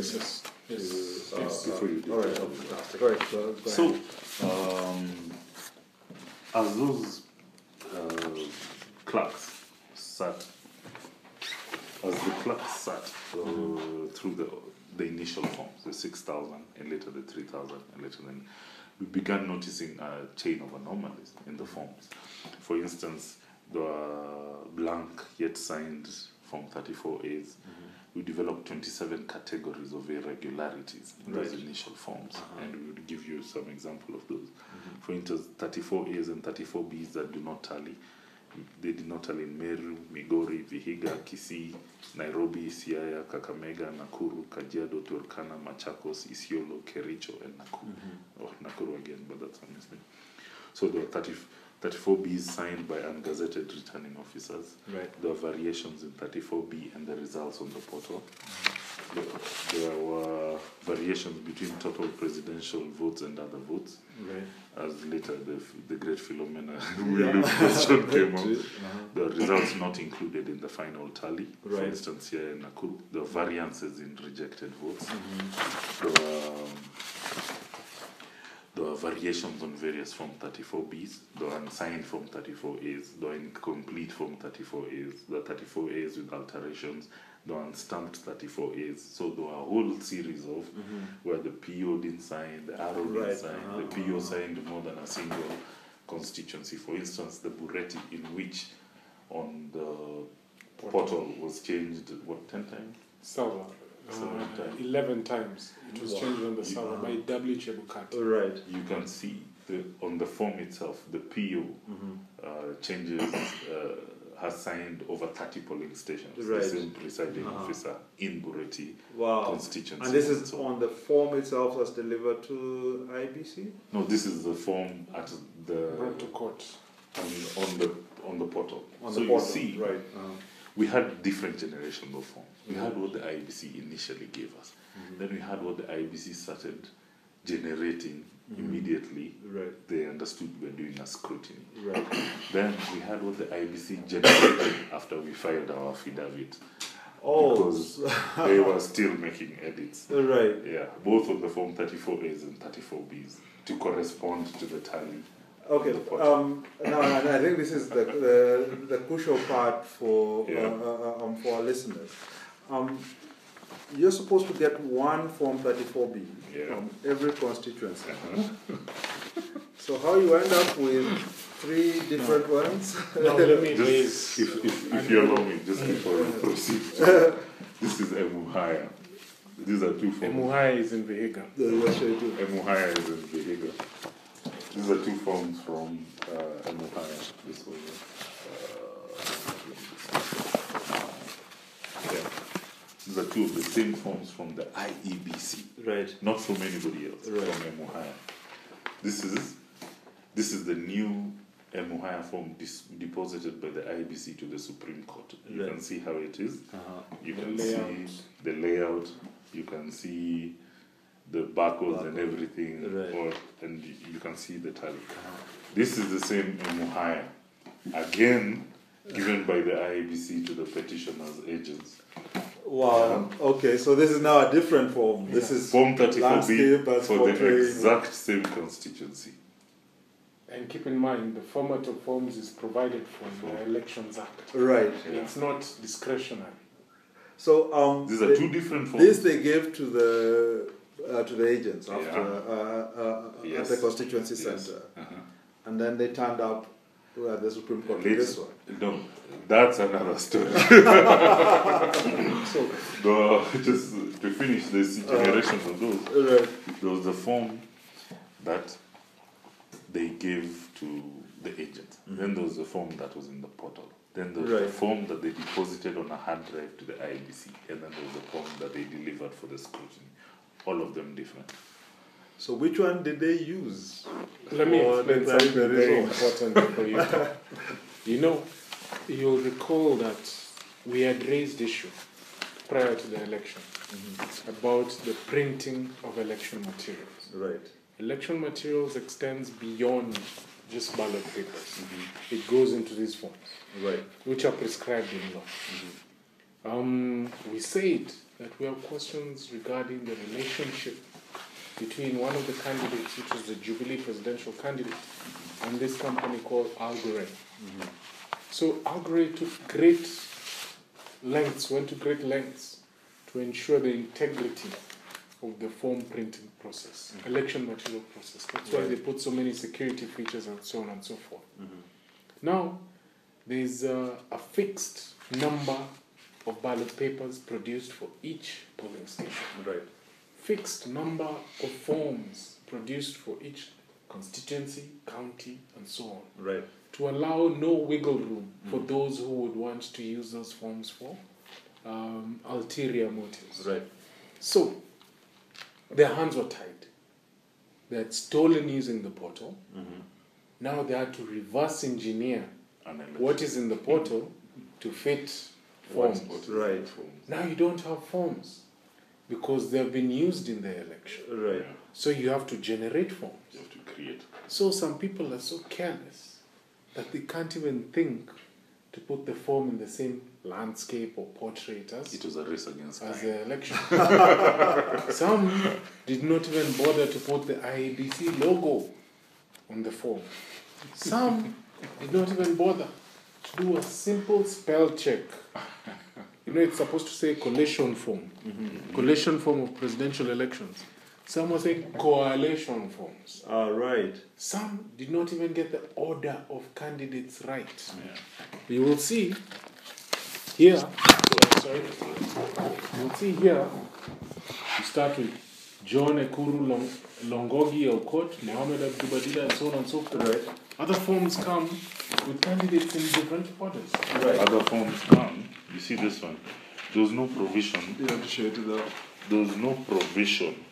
Speaker 3: Before you do
Speaker 1: all right,
Speaker 3: that.
Speaker 1: fantastic. All right, go
Speaker 3: So,
Speaker 1: ahead.
Speaker 3: as those clerks sat, through the initial forms, the 6,000 and later the 3,000 and later then, we began noticing a chain of anomalies in the forms. For instance, the blank yet signed Form 34As, we developed 27 categories of irregularities in those initial forms, and we would give you some example of those. For instance, 34As and 34Bs that do not tally. They did not tally in Meru, Migori, Vihiga, Kisii, Nairobi, Siaya, Kakamega, Nakuru, Kajiado, Turkana, Machakos, Isiolo, Kericho, and Nakuru. Or Nakuru again, but that's a mistake. So there were 34Bs signed by ungazetted returning officers.
Speaker 1: Right.
Speaker 3: There were variations in 34B and the results on the portal. There were variations between total presidential votes and other votes.
Speaker 1: Right.
Speaker 3: As later the great Philomena question came up. The results not included in the final tally.
Speaker 1: Right.
Speaker 3: For instance, here in Nakuru, there were variances in rejected votes. There were variations on various Form 34Bs, there were unsigned Form 34As, there were incomplete Form 34As, there were 34As with alterations, there were unstamped 34As. So there were a whole series of where the PO didn't sign, the RO didn't sign, the PO signed more than a single constituency. For instance, the Bureti, in which on the portal was changed, 10 times?
Speaker 2: 11 times. It was changed on the server by W. Chebukati.
Speaker 1: Right.
Speaker 3: You can see on the form itself, the PO changes, has signed over 30 polling stations.
Speaker 1: Right.
Speaker 3: The same presiding officer in Bureti constituency.
Speaker 1: And this is on the form itself that's delivered to IBC?
Speaker 3: No, this is the form at the
Speaker 2: Brought to court.
Speaker 3: on the portal.
Speaker 1: On
Speaker 3: so
Speaker 1: the portal,
Speaker 3: you see,
Speaker 1: right.
Speaker 3: we had different generations of forms. We had what the IBC initially gave us. Then we had what the IBC started generating immediately.
Speaker 1: Right.
Speaker 3: They understood we were doing a scrutiny.
Speaker 1: Right.
Speaker 3: Then we had what the IBC generated after we filed our affidavit.
Speaker 1: Oh.
Speaker 3: Because they were still making edits.
Speaker 1: Right.
Speaker 3: Yeah, both on the Form 34As and 34Bs to correspond to the tally.
Speaker 1: Okay. Now, I think this is the crucial part for our listeners. You're supposed to get one Form 34B from every constituency. So how you end up with 3 different ones?
Speaker 2: Now let me
Speaker 3: just, if you allow me, just before we proceed. This is Emuhaya. These are 2 forms.
Speaker 2: Emuhaya is in Vihiga.
Speaker 3: Emuhaya is in Vihiga. These are 2 forms from Emuhaya. This was These are 2 of the same forms from the IEBC.
Speaker 1: Right.
Speaker 3: Not from anybody else.
Speaker 1: Right.
Speaker 3: From Emuhaya. This is the new Emuhaya form deposited by the IEBC to the Supreme Court. You can see how it is. You can see the layout. You can see the barcodes and everything.
Speaker 1: Right.
Speaker 3: And you can see the tally. This is the same Emuhaya. Again, given by the IEBC to the petitioners' agents.
Speaker 1: Wow. Okay, so this is now a different form. This is
Speaker 3: Form 34B
Speaker 1: landscape and
Speaker 3: for the exact same constituency.
Speaker 2: And keep in mind, the format of forms is provided for the Elections Act.
Speaker 1: Right.
Speaker 2: It's not discretionary.
Speaker 1: So
Speaker 3: these are 2 different forms.
Speaker 1: This they gave to the agents after at the constituency center, and then they turned up at the Supreme Court. This one.
Speaker 3: No, that's another story. So, just to finish this generations of those, there was the form that they gave to the agent. Then there was the form that was in the portal. Then there was the form that they deposited on a hard drive to the IBC. And then there was the form that they delivered for the scrutiny. All of them different.
Speaker 1: So which one did they use?
Speaker 2: Let me explain something very important for you. You know, you'll recall that we had raised issue prior to the election about the printing of election materials.
Speaker 1: Right.
Speaker 2: Election materials extends beyond just ballot papers. It goes into these forms,
Speaker 1: Right.
Speaker 2: which are prescribed in law. We said that we have questions regarding the relationship between one of the candidates, which is the Jubilee presidential candidate, and this company called Algorand. So Algorand went to great lengths to ensure the integrity of the form printing process, election material process. That's why they put so many security features and so on and so forth. Now, there's a fixed number of ballot papers produced for each polling station.
Speaker 1: Right.
Speaker 2: Fixed number of forms produced for each constituency, county, and so on.
Speaker 1: Right.
Speaker 2: To allow no wiggle room for those who would want to use those forms for ulterior motives.
Speaker 1: Right.
Speaker 2: So, their hands were tied. They had stolen using the portal. Now they had to reverse engineer what is in the portal to fit forms.
Speaker 1: Right.
Speaker 2: Now you don't have forms because they have been used in the election.
Speaker 1: Right.
Speaker 2: So you have to generate forms.
Speaker 3: You have to create.
Speaker 2: So some people are so careless that they can't even think to put the form in the same landscape or portrait as
Speaker 3: It was a race against time.
Speaker 2: the election. Some did not even bother to put the IEBC logo on the form. Some did not even bother to do a simple spell check. You know, it's supposed to say collation form. Collation form of presidential elections. Some were saying coalition forms.
Speaker 1: Right.
Speaker 2: Some did not even get the order of candidates right. You will see here, you will see here, you start with John Ekuru Longogi Okot, Mohammed Abdubadida, and so on and so forth.
Speaker 1: Right.
Speaker 2: Other forms come with candidates in different orders.
Speaker 1: Right.
Speaker 3: Other forms come. You see this one. There was no provision.
Speaker 1: You have to show it to the.
Speaker 3: There was no provision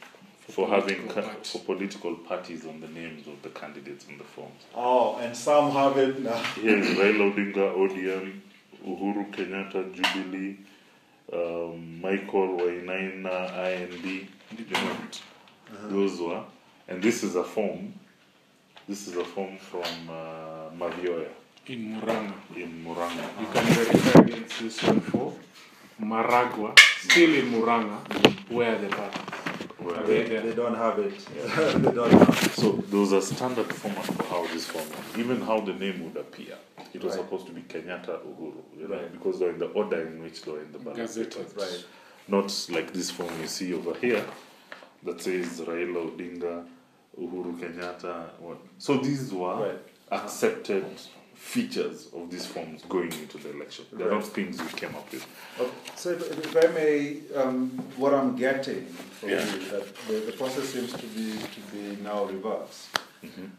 Speaker 3: for having
Speaker 2: parties.
Speaker 3: for political parties on the names of the candidates on the forms.
Speaker 1: Oh, and some have it now.
Speaker 3: Here is Raila Odinga, ODM, Uhuru Kenyatta, Jubilee, Michael Wainaina, IND. Those were, and this is a form. This is a form from Mavioya
Speaker 2: In Muranga.
Speaker 3: in Muranga.
Speaker 2: You can verify against this one for Maragua, still in Muranga, where the parties.
Speaker 3: Where
Speaker 1: They don't have it. They don't have it.
Speaker 3: So there was a standard format for how this form, even how the name would appear. It was
Speaker 1: Right.
Speaker 3: supposed to be Kenyatta Uhuru,
Speaker 1: Right.
Speaker 3: because they're in the order in which they're in the ballot
Speaker 2: Gazetted.
Speaker 3: papers.
Speaker 1: Right.
Speaker 3: Not like this form you see over here that says Raila Odinga, Uhuru Kenyatta. What? So these were
Speaker 1: Right.
Speaker 3: accepted features of these forms going into the election. They're
Speaker 1: Right.
Speaker 3: not things we came up with.
Speaker 1: Okay. So if I may, what I'm getting from
Speaker 3: Yeah.
Speaker 1: you, that the process seems to be now reversed,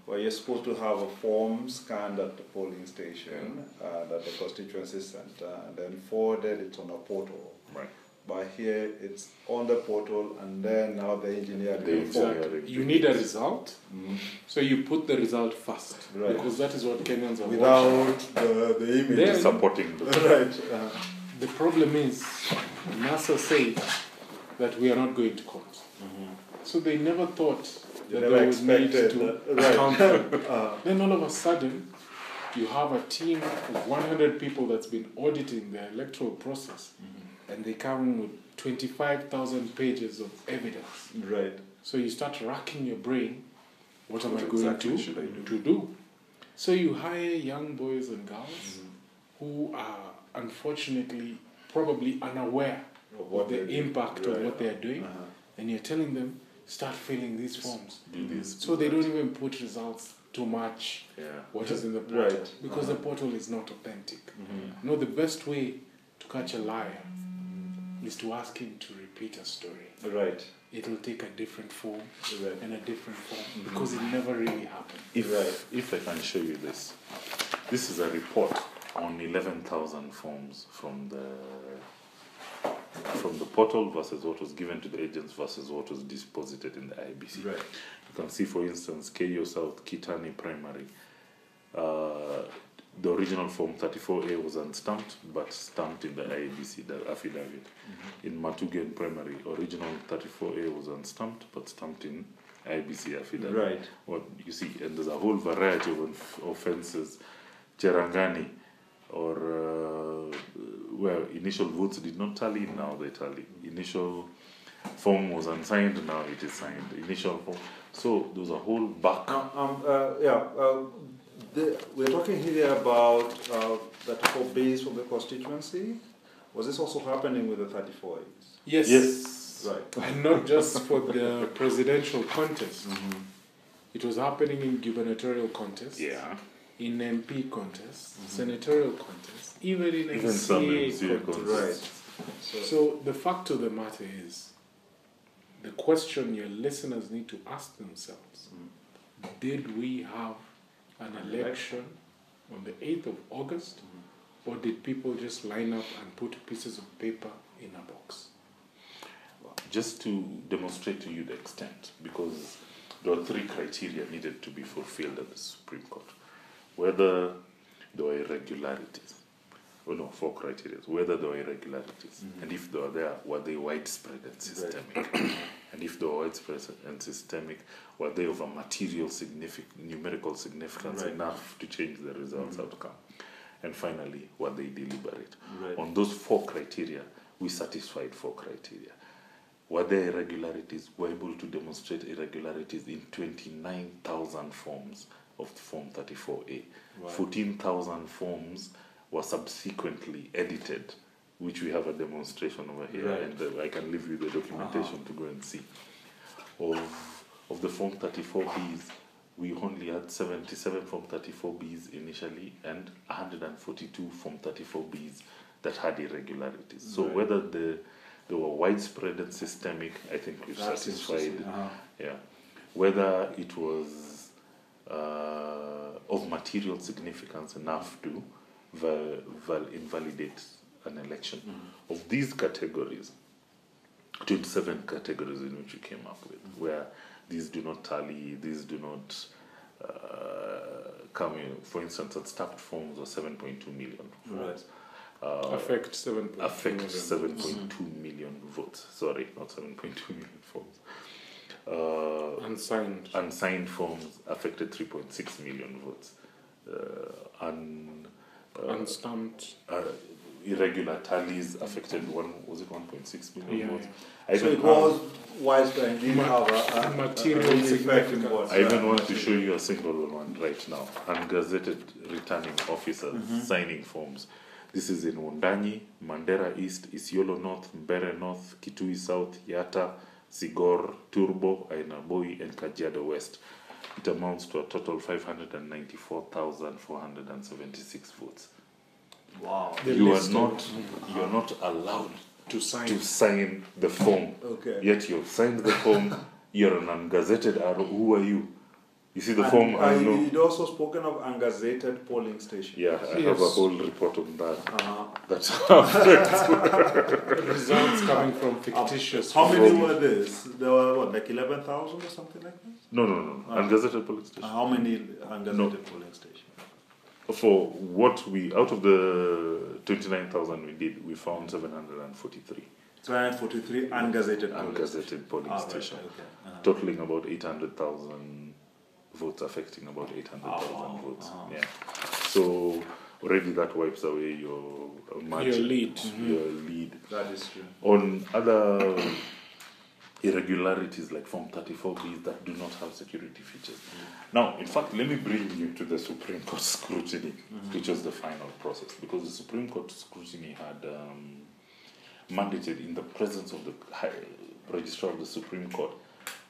Speaker 1: where you're supposed to have a form scanned at the polling station and at the constituency center, and then forwarded it on a portal.
Speaker 3: Right.
Speaker 1: But here it's on the portal, and then now the engineer
Speaker 3: The
Speaker 1: forward.
Speaker 3: engineering.
Speaker 2: You need a result, so you put the result first,
Speaker 1: Right.
Speaker 2: because that is what Kenyans are watching.
Speaker 1: Without the image.
Speaker 2: Then-
Speaker 3: Supporting the
Speaker 1: Right.
Speaker 2: The problem is, NASA said that we are not going to court. So they never thought
Speaker 1: They
Speaker 2: that
Speaker 1: never
Speaker 2: they would need
Speaker 1: expected
Speaker 2: to
Speaker 1: that. Right.
Speaker 2: account for it. Then all of a sudden, you have a team of 100 people that's been auditing the electoral process, and they come with 25,000 pages of evidence.
Speaker 1: Right.
Speaker 2: So you start racking your brain, what am I going
Speaker 3: exactly should I
Speaker 2: to do? So you hire young boys and girls who are unfortunately probably unaware of the impact of what they are doing, and you're telling them, start filling these forms.
Speaker 3: do this.
Speaker 2: So they don't even put results to match
Speaker 3: Yeah.
Speaker 2: what is in the portal,
Speaker 1: Right.
Speaker 2: because the portal is not authentic. No, the best way to catch a liar is to ask him to repeat a story.
Speaker 1: Right.
Speaker 2: It'll take a different form
Speaker 1: Right.
Speaker 2: and a different form because it never really happened.
Speaker 3: If I can show you this, this is a report on 11,000 forms from the portal versus what was given to the agents versus what was deposited in the IBC.
Speaker 1: Right.
Speaker 3: You can see, for instance, KO South Kitani Primary. the original Form 34A was unstamped, but stamped in the IEBC, the affidavit. In Matugen Primary, original 34A was unstamped, but stamped in IEBC affidavit.
Speaker 1: Right.
Speaker 3: What you see, and there's a whole variety of offences. Cherangani, or where initial votes did not tally, now they tally. Initial form was unsigned, now it is signed. Initial form. So there's a whole back.
Speaker 1: We're talking here about the 34 base from the constituency. Was this also happening with the 34As?
Speaker 2: Yes.
Speaker 3: Yes.
Speaker 1: Right.
Speaker 2: And not just for the presidential contest. It was happening in gubernatorial contests,
Speaker 3: Yeah.
Speaker 2: in MP contests, senatorial contests, even in
Speaker 3: Even some
Speaker 2: MCA
Speaker 3: MCA
Speaker 2: contests.
Speaker 3: contests.
Speaker 1: Right.
Speaker 2: So the fact of the matter is, the question your listeners need to ask themselves, did we have an election on the 8th of August, or did people just line up and put pieces of paper in a box?
Speaker 3: Just to demonstrate to you the extent, because there were 3 criteria needed to be fulfilled at the Supreme Court. Whether there were irregularities, 4 criteria. Whether there were irregularities, and if they were they widespread and systemic? And if they were widespread and systemic, were they of a material numerical significance enough to change the results outcome? And finally, were they deliberate?
Speaker 1: Right.
Speaker 3: On those 4 criteria, we satisfied 4 criteria. Were there irregularities? We're able to demonstrate irregularities in 29,000 forms of Form 34A.
Speaker 1: Right.
Speaker 3: 14,000 forms were subsequently edited, which we have a demonstration over here,
Speaker 1: Right.
Speaker 3: and I can leave you the documentation to go and see. Of the Form 34Bs, we only had 77 Form 34Bs initially and 142 Form 34Bs that had irregularities. So whether they were widespread and systemic, I think we've satisfied. Yeah. Whether it was of material significance enough to invalidate an election. Of these categories, 27 categories in which we came up with, where these do not tally, these do not come in. For instance, unstamped forms were 7.2 million votes.
Speaker 2: Affect
Speaker 3: 7.2 million votes. Sorry, not 7.2 million forms. Unsigned forms affected 3.6 million votes.
Speaker 2: Unstamped.
Speaker 3: Irregular tallies affected 1.6 million votes.
Speaker 1: So it was widespread and didn't have a
Speaker 2: material
Speaker 1: effect in votes.
Speaker 3: I even want to show you a single one right now. Ungazetted returning officers signing forms. This is in Wundanyi, Mandera East, Isiolo North, Mbere North, Kitui South, Yatta, Sigor, Turbo, Ainaboi, and Kajiado West. It amounts to a total 594,476 votes.
Speaker 1: Wow.
Speaker 3: You are not allowed
Speaker 2: to sign
Speaker 3: the form.
Speaker 1: Okay.
Speaker 3: Yet you've signed the form. You're an ungazetted arrow. Who are you? You see the form.
Speaker 1: You'd also spoken of ungazetted polling stations.
Speaker 3: Yeah, I have a whole report on that. That's
Speaker 2: results coming from fictitious.
Speaker 1: How many were this? There were like 11,000 or something like that?
Speaker 3: No. Ungazetted polling stations.
Speaker 1: How many ungazetted polling stations?
Speaker 3: For what out of the 29,000 we did, we found 743.
Speaker 1: 743 ungazetted
Speaker 3: polling stations.
Speaker 1: Right, okay.
Speaker 3: Totaling about 800,000 votes, affecting about 800,000 votes. Yeah. So already that wipes away your margin.
Speaker 2: Your lead.
Speaker 3: Your lead.
Speaker 1: That is true.
Speaker 3: On other irregularities like Form 34Bs that do not have security features. Now, in fact, let me bring you to the Supreme Court scrutiny, which was the final process, because the Supreme Court scrutiny had mandated in the presence of the Registrar of the Supreme Court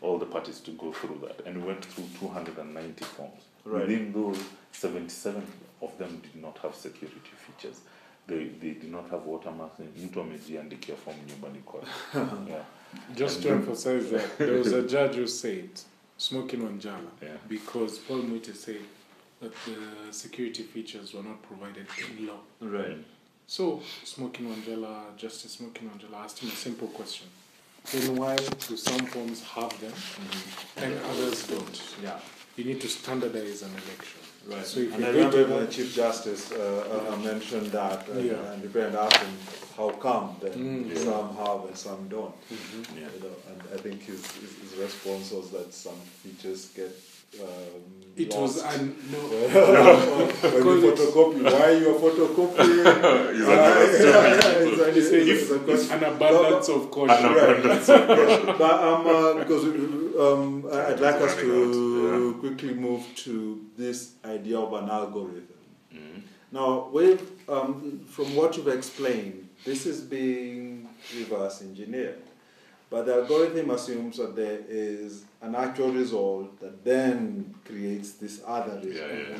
Speaker 3: all the parties to go through that, and we went through 290 forms.
Speaker 1: Right.
Speaker 3: Within those, 77 of them did not have security features. They did not have watermarking. Mtu amejiandikia form nyumbani kwake. Yeah.
Speaker 2: Just to emphasize that, there was a judge who said, smoking Wanjala, because Paul Mwite said that the security features were not provided in law.
Speaker 1: Right.
Speaker 2: So, Justice Smoking Wanjala asked him a simple question. Then why do some forms have them and others don't?
Speaker 1: Yeah.
Speaker 2: You need to standardize an election.
Speaker 1: Right.
Speaker 2: So if
Speaker 1: And
Speaker 2: you
Speaker 1: I
Speaker 2: go to
Speaker 1: remember
Speaker 2: the-
Speaker 1: the Chief Justice mentioned that,
Speaker 2: Yeah.
Speaker 1: and the parent asked him how come then
Speaker 2: Mm.
Speaker 1: some have and some don't.
Speaker 2: Mhm.
Speaker 3: Yeah.
Speaker 1: You know, and I think his response was that some features get
Speaker 2: It
Speaker 1: lost.
Speaker 2: was no.
Speaker 1: When you photocopy, why you are photocopying?
Speaker 2: He says it's an abundance of caution.
Speaker 1: But because I'd like us to quickly move to this idea of an algorithm.
Speaker 3: Mm.
Speaker 1: Now, from what you've explained, this is being reverse engineered. But the algorithm assumes that there is an actual result that then creates this other result.
Speaker 3: Yeah.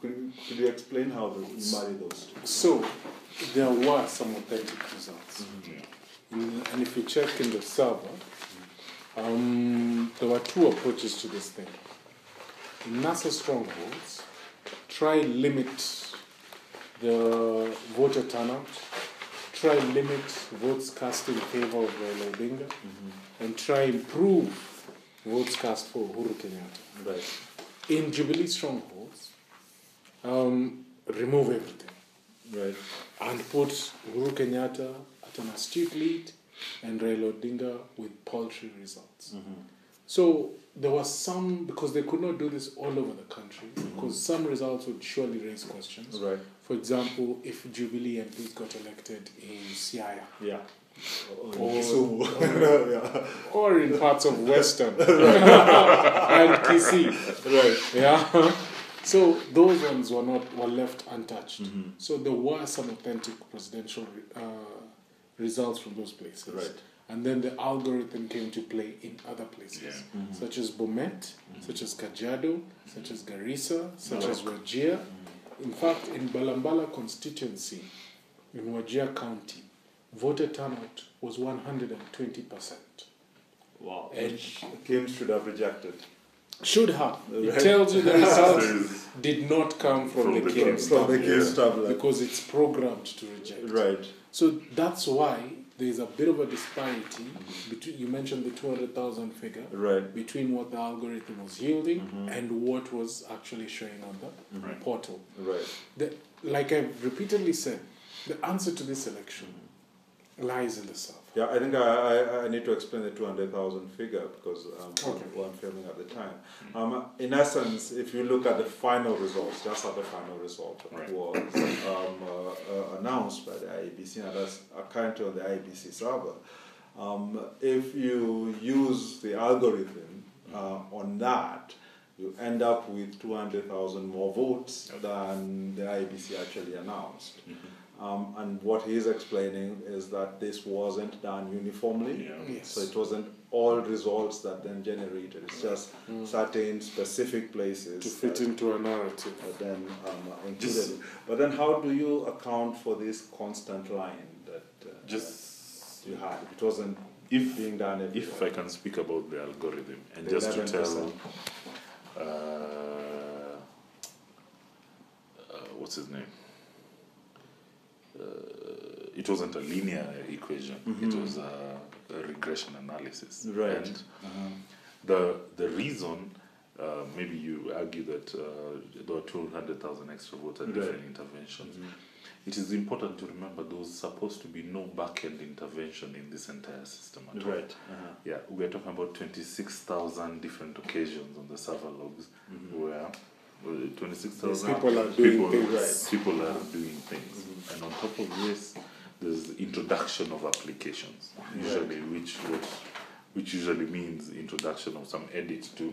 Speaker 1: Could you explain how you marry those two?
Speaker 2: So there were some authentic results. And if you check in the server, there were two approaches to this thing. In NASA strongholds, try limit the voter turnout, try limit votes cast in favor of Raila Odinga, and try improve votes cast for Uhuru Kenyatta.
Speaker 1: Right.
Speaker 2: In Jubilee strongholds, remove everything.
Speaker 1: Right.
Speaker 2: And put Uhuru Kenyatta at an astute lead and Raila Odinga with paltry results. So there was some, because they could not do this all over the country, because some results would surely raise questions.
Speaker 1: Right.
Speaker 2: For example, if Jubilee MPs got elected in Siaya,
Speaker 1: Yeah.
Speaker 2: or in parts of Western and Kisii.
Speaker 1: Right.
Speaker 2: Yeah. So those ones were left untouched. So there were some authentic presidential results from those places.
Speaker 1: Right.
Speaker 2: And then the algorithm came to play in other places, such as Bomet, such as Kajiado, such as Garissa, such as Wajir. In fact, in Balambala constituency, in Wajir County, voter turnout was 120%.
Speaker 1: Wow.
Speaker 2: And
Speaker 1: Kim should have rejected.
Speaker 2: should have. It
Speaker 1: Right.
Speaker 2: tells you the results did not come from the King's
Speaker 1: From the
Speaker 2: tablet,
Speaker 1: King's tablet.
Speaker 2: because it's programmed to reject.
Speaker 1: Right.
Speaker 2: So that's why there's a bit of a disparity between, you mentioned the 200,000 figure,
Speaker 1: Right.
Speaker 2: between what the algorithm was yielding and what was actually showing on the portal.
Speaker 1: Right.
Speaker 2: Like I've repeatedly said, the answer to this election lies in the server.
Speaker 1: Yeah, I think I need to explain the 200,000 figure because
Speaker 2: Okay.
Speaker 1: we weren't filming at the time. In essence, if you look at the final results, that's how the final result was announced by the IEBC, and that's currently on the IEBC server. If you use the algorithm on that, you end up with 200,000 more votes than the IEBC actually announced. And what he's explaining is that this wasn't done uniformly.
Speaker 2: Yes.
Speaker 1: So it wasn't all results that then generated. It's just certain specific places
Speaker 2: To fit into a narrative.
Speaker 1: that then included it. But then how do you account for this constant line that
Speaker 3: Just
Speaker 1: you had? It wasn't
Speaker 3: if
Speaker 1: being done everywhere.
Speaker 3: if I can speak about the algorithm and
Speaker 1: The
Speaker 3: just to
Speaker 1: 11%.
Speaker 3: tell what's his name? It wasn't a linear equation. It was a regression analysis.
Speaker 1: Right.
Speaker 3: And the reason, maybe you argue that there were 200,000 extra votes at different interventions. It is important to remember there was supposed to be no back-end intervention in this entire system at all.
Speaker 1: Right.
Speaker 3: Yeah, we're talking about 26,000 different occasions on the server logs where 26,000
Speaker 2: People are doing things.
Speaker 1: Right.
Speaker 3: people are doing things. And on top of this, there's introduction of applications, usually which usually means introduction of some edit to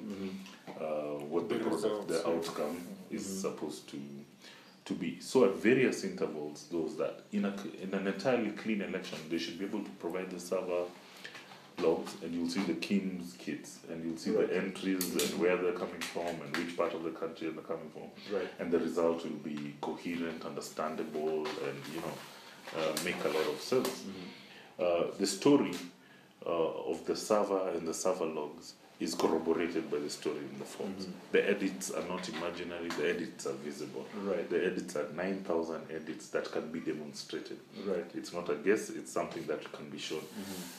Speaker 3: what the product, the outcome is supposed to be. So at various intervals, those that in an entirely clean election, they should be able to provide the server logs, and you'll see the KIMS kits, and you'll see the entries and where they're coming from and which part of the country they're coming from.
Speaker 1: Right.
Speaker 3: And the result will be coherent, understandable, and make a lot of sense. The story of the server and the server logs is corroborated by the story in the forms. The edits are not imaginary, the edits are visible.
Speaker 1: Right.
Speaker 3: The edits are 9,000 edits that can be demonstrated.
Speaker 1: Right.
Speaker 3: It's not a guess, it's something that can be shown.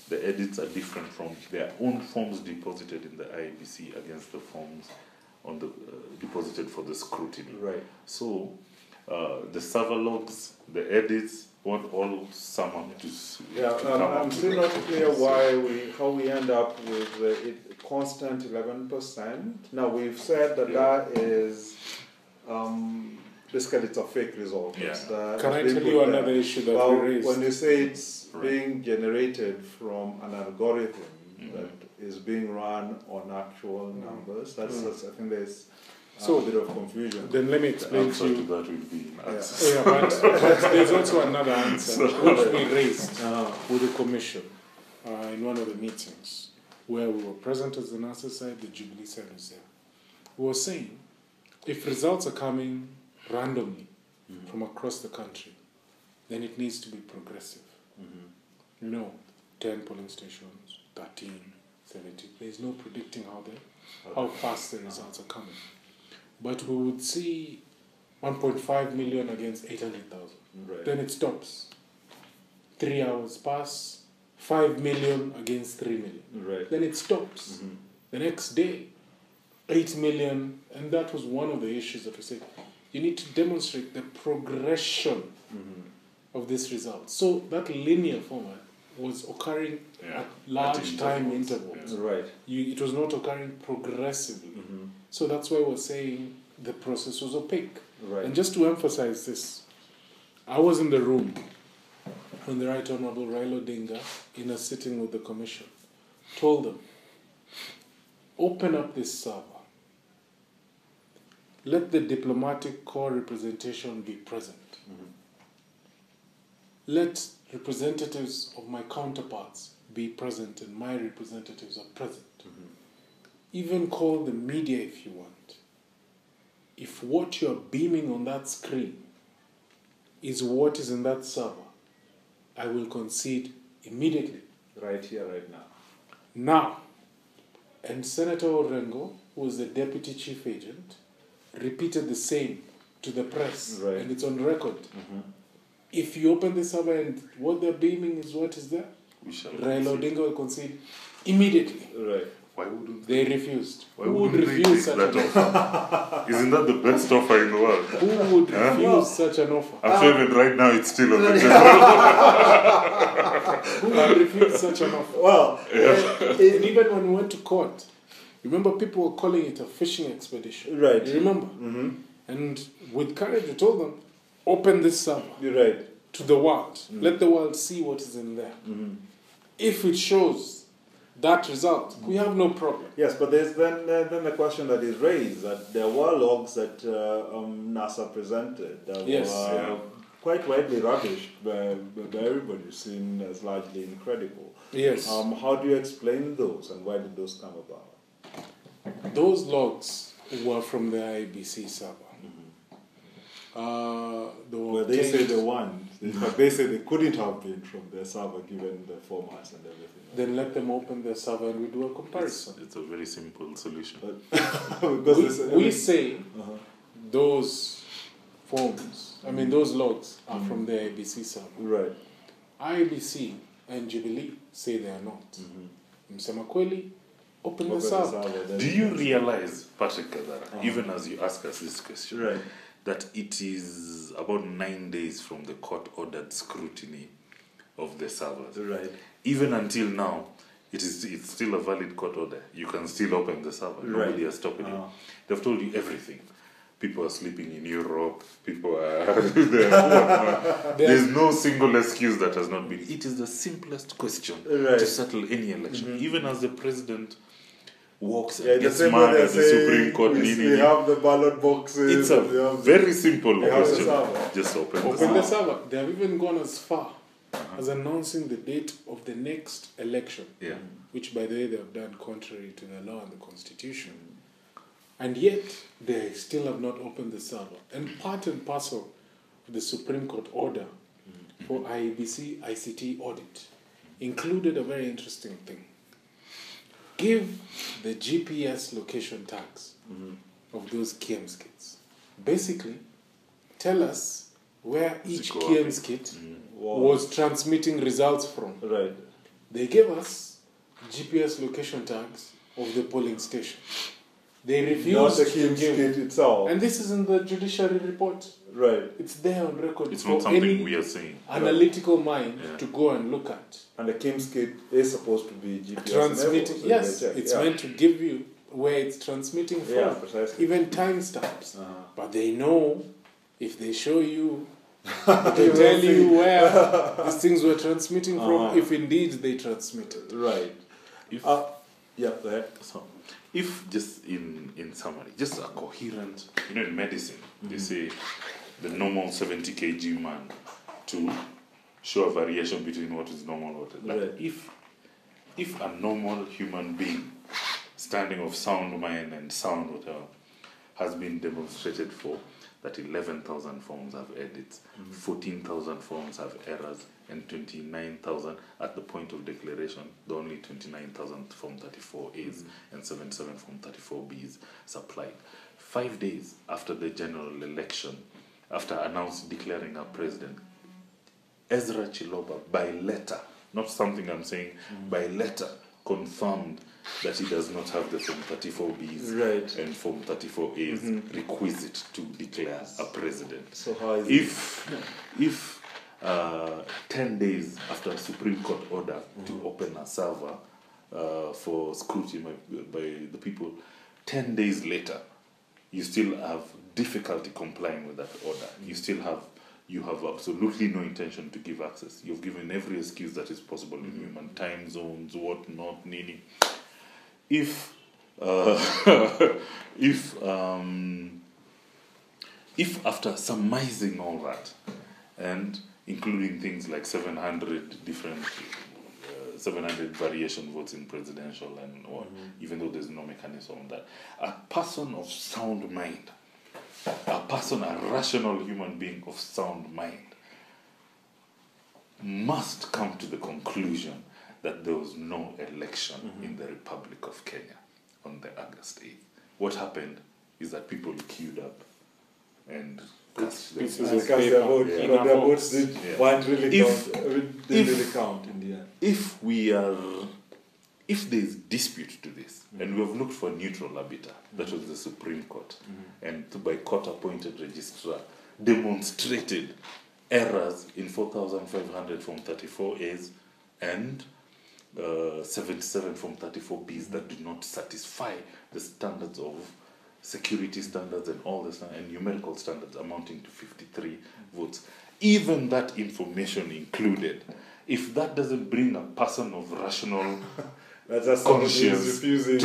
Speaker 3: The edits are different from their own forms deposited in the IEBC against the forms on the deposited for the scrutiny.
Speaker 1: Right.
Speaker 3: So the server logs, the edits, what all sum up to.
Speaker 1: I'm still not clear how we end up with a constant 11%. Now we've said that is basically it's a fake result.
Speaker 3: Yeah.
Speaker 2: Can I tell you another issue that we raised?
Speaker 1: When you say it's being generated from an algorithm that is being run on actual numbers, that's I think there's a bit of confusion.
Speaker 2: Then let me explain to you.
Speaker 3: That will be
Speaker 2: But there's also another answer which we raised with the Commission in one of the meetings where we were present as the NASA side, the Jubilee side was there. We were saying if results are coming randomly from across the country, then it needs to be progressive. 10 polling stations, 13, 17. There's no predicting how fast the results are coming. But we would see 1.5 million against 800,000.
Speaker 1: Right.
Speaker 2: Then it stops. 3 hours pass, 5 million against 3 million.
Speaker 1: Right.
Speaker 2: Then it stops. The next day, 8 million, and that was one of the issues that we said. You need to demonstrate the progression of this result. So that linear format was occurring at large time intervals.
Speaker 1: Right.
Speaker 2: It was not occurring progressively. So that's why we're saying the process was opaque.
Speaker 1: Right.
Speaker 2: And just to emphasize this, I was in the room when the Right Honourable Raila Odinga, in a sitting with the Commission, told them, open up this server. Let the diplomatic corps representation be present. Let representatives of my counterparts be present and my representatives are present. Even call the media if you want. If what you're beaming on that screen is what is in that server, I will concede immediately.
Speaker 1: Right here, right now.
Speaker 2: Now, and Senator Orengo, who was the deputy chief agent, repeated the same to the press, and it's on record. If you open the server and what they're beaming is what is there, Raila Odinga will concede immediately.
Speaker 1: Right.
Speaker 3: Why wouldn't
Speaker 2: they refused?
Speaker 3: Why
Speaker 2: Who would
Speaker 3: wouldn't they
Speaker 2: refuse
Speaker 3: take
Speaker 2: such
Speaker 3: that
Speaker 2: an offer?
Speaker 3: offer? Isn't that the best offer in the world?
Speaker 2: Who would refuse such an offer?
Speaker 3: I'm sure even right now it's still on the table.
Speaker 2: Who would refuse such an offer?
Speaker 1: Well,
Speaker 2: and even when we went to court, remember people were calling it a fishing expedition.
Speaker 1: Right.
Speaker 2: You remember? And with courage, we told them, open this server.
Speaker 1: You're right.
Speaker 2: To the world. Let the world see what is in there. If it shows that result, we have no problem.
Speaker 1: Yes, but there's then the question that is raised that there were logs that NASA presented that were quite widely rubbished by everybody, seen as largely incredible.
Speaker 2: Yes.
Speaker 1: How do you explain those, and why did those come about?
Speaker 2: Those logs were from the IBC server.
Speaker 1: Well, they say they weren't, but they say they couldn't have been from their server given the formats and everything.
Speaker 2: Then let them open their server and we do a comparison.
Speaker 3: It's a very simple solution.
Speaker 2: We say those forms, those logs are from the IBC server.
Speaker 1: Right.
Speaker 2: IBC and Jubilee say they are not. Msema kweli, open the server.
Speaker 3: Do you realize, Patrick Kadara, even as you ask us this question, that it is about 9 days from the court-ordered scrutiny of the servers?
Speaker 1: Right.
Speaker 3: Even until now, it's still a valid court order. You can still open the server. Nobody has stopped you. They've told you everything. People are sleeping in Europe. People are there. There's no single excuse that has not been. It is the simplest question to settle any election. Even as the president walks and gets mad at the Supreme Court.
Speaker 1: We have the ballot boxes.
Speaker 3: It's a very simple question. Just open
Speaker 2: the server. They have even gone as far as announcing the date of the next election, which, by the way, they have done contrary to the law and the Constitution. And yet, they still have not opened the server. And part and parcel of the Supreme Court order for IBC ICT audit included a very interesting thing. Give the GPS location tags of those KIEMS kits. Basically, tell us where each KIEMS kit was transmitting results from.
Speaker 1: Right.
Speaker 2: They gave us GPS location tags of the polling station. They
Speaker 4: Not
Speaker 2: refused
Speaker 4: the
Speaker 2: to
Speaker 4: Kim's
Speaker 2: give.
Speaker 4: kit itself.
Speaker 2: And this is in the judiciary report.
Speaker 4: Right.
Speaker 2: It's there on record
Speaker 3: It's
Speaker 2: for
Speaker 3: not something
Speaker 2: any
Speaker 3: we are saying.
Speaker 2: analytical mind
Speaker 3: Yeah.
Speaker 2: to go and look at.
Speaker 4: And the Kim's kit is supposed to be GPS
Speaker 2: Transmitting,
Speaker 4: enabled, so
Speaker 2: yes,
Speaker 4: you can check.
Speaker 2: it's meant to give you where it's transmitting from.
Speaker 4: Yeah, precisely.
Speaker 2: Even timestamps.
Speaker 4: Uh-huh.
Speaker 2: But they know if they show you, they
Speaker 4: You will
Speaker 2: tell you
Speaker 4: see.
Speaker 2: where these things were transmitting
Speaker 4: Uh-huh.
Speaker 2: from, if indeed they transmitted.
Speaker 4: Right.
Speaker 3: If,
Speaker 4: Yeah, go ahead.
Speaker 3: so, if just in summary, just a coherent, in medicine, they say the normal 70 kg man to show a variation between what is normal and what is like.
Speaker 4: Right.
Speaker 3: If a normal human being standing of sound mind and sound whatever has been demonstrated for that 11,000 forms have edits, 14,000 forms have errors, and 29,000 at the point of declaration, the only 29,000 Form 34As and 77 Form 34Bs supplied. 5 days after the general election, after declaring our president, Ezra Chiloba, by letter, not something I'm saying, by letter, confirmed that he does not have the Form 34Bs
Speaker 4: Right.
Speaker 3: and Form 34As requisite to declare a president.
Speaker 4: So how is
Speaker 3: If 10 days after a Supreme Court order to open a server for scrutiny by the people, 10 days later, you still have difficulty complying with that order. You have absolutely no intention to give access. You've given every excuse that is possible in human time zones, whatnot, needing. If after surmising all that, and including things like 700 variation votes in presidential and or even though there's no mechanism on that, a person of sound mind, a rational human being of sound mind, must come to the conclusion that there was no election in the Republic of Kenya on the August 8th. What happened is that people queued up and cast their
Speaker 2: Pieces
Speaker 3: votes.
Speaker 2: of
Speaker 4: Because their
Speaker 2: paper
Speaker 4: votes,
Speaker 2: in
Speaker 4: but
Speaker 2: a
Speaker 4: their
Speaker 2: box.
Speaker 4: votes weren't really didn't really count in the end.
Speaker 3: If there is dispute to this, and we have looked for a neutral arbiter, that was the Supreme Court, and by court-appointed registrar, demonstrated errors in 4,500 Form 34As and 77 Form 34Bs that did not satisfy the standards of security standards and all this and numerical standards amounting to 53 votes. Even that information included, if that doesn't bring a person of rational
Speaker 4: That's just somebody who's
Speaker 3: conscience
Speaker 4: refusing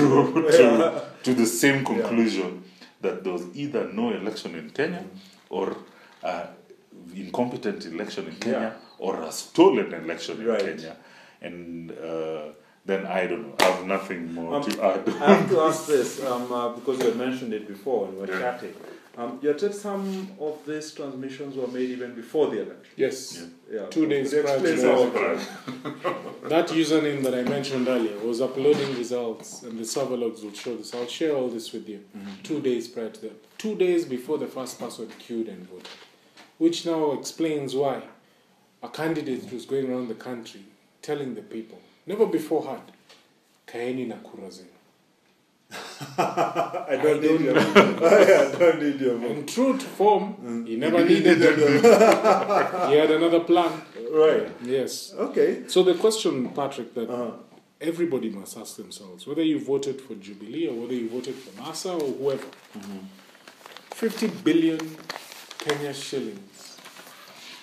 Speaker 3: to the same conclusion that there was either no election in Kenya or incompetent election in Kenya or a stolen election in Kenya. And then I don't know, I have nothing more to add.
Speaker 1: I have to ask this, because you had mentioned it before when we were chatting. You had said some of these transmissions were made even before the election.
Speaker 2: Yes.
Speaker 1: Yeah.
Speaker 2: 2 days
Speaker 1: Could you
Speaker 2: prior to
Speaker 1: explain
Speaker 2: the
Speaker 1: some of that?
Speaker 2: That username that I mentioned earlier was uploading results, and the server logs will show this. I'll share all this with you. 2 days prior to that. 2 days before the first person queued and voted. Which now explains why a candidate was going around the country telling the people, never before had, kaeni na kura zenu.
Speaker 4: I don't need your vote.
Speaker 2: And true to form, he never needed them. He had another plan.
Speaker 4: Right.
Speaker 2: Yes.
Speaker 4: Okay.
Speaker 2: So the question, Patrick, that everybody must ask themselves, whether you voted for Jubilee or whether you voted for NASA or whoever, 50 billion Kenya shillings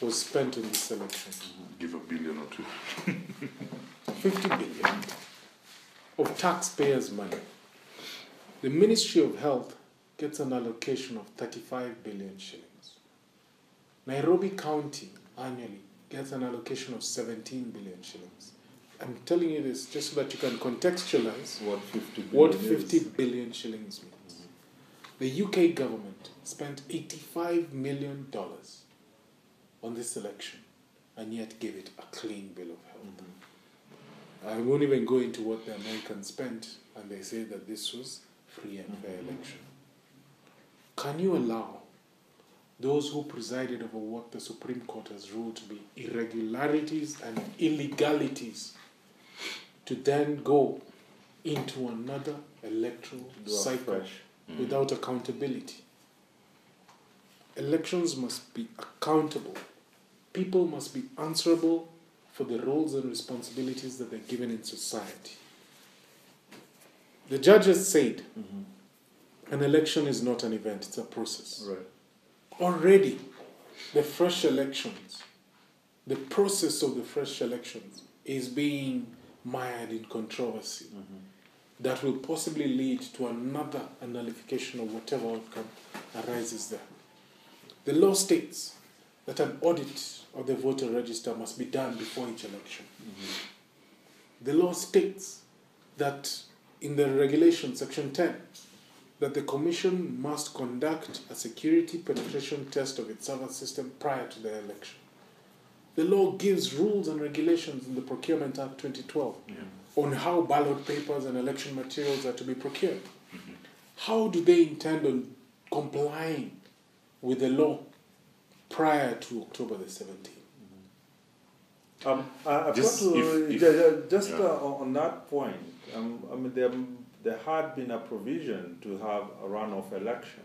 Speaker 2: was spent in this election.
Speaker 3: Give a billion or two.
Speaker 2: 50 billion of taxpayers' money. The Ministry of Health gets an allocation of 35 billion shillings. Nairobi County annually gets an allocation of 17 billion shillings. I'm telling you this just so that you can contextualize what 50 billion shillings means. The UK government spent $85 million on this election and yet gave it a clean bill of health. I won't even go into what the Americans spent, and they say that this was free and fair election. Can you allow those who presided over what the Supreme Court has ruled to be irregularities and illegalities to then go into another electoral cycle without accountability. Elections must be accountable. People must be answerable for the roles and responsibilities that they're given in society. The judges said an election is not an event, it's a process.
Speaker 1: Right.
Speaker 2: Already, the fresh elections, the process of the fresh elections is being mired in controversy that will possibly lead to another nullification of whatever outcome arises there. The law states that an audit of the voter register must be done before each election. The law states that in the regulation, section 10, that the commission must conduct a security penetration test of its server system prior to the election. The law gives rules and regulations in the Procurement Act 2012 on how ballot papers and election materials are to be procured. How do they intend on complying with the law prior to October the 17th?
Speaker 1: On that point, I mean, there had been a provision to have a runoff election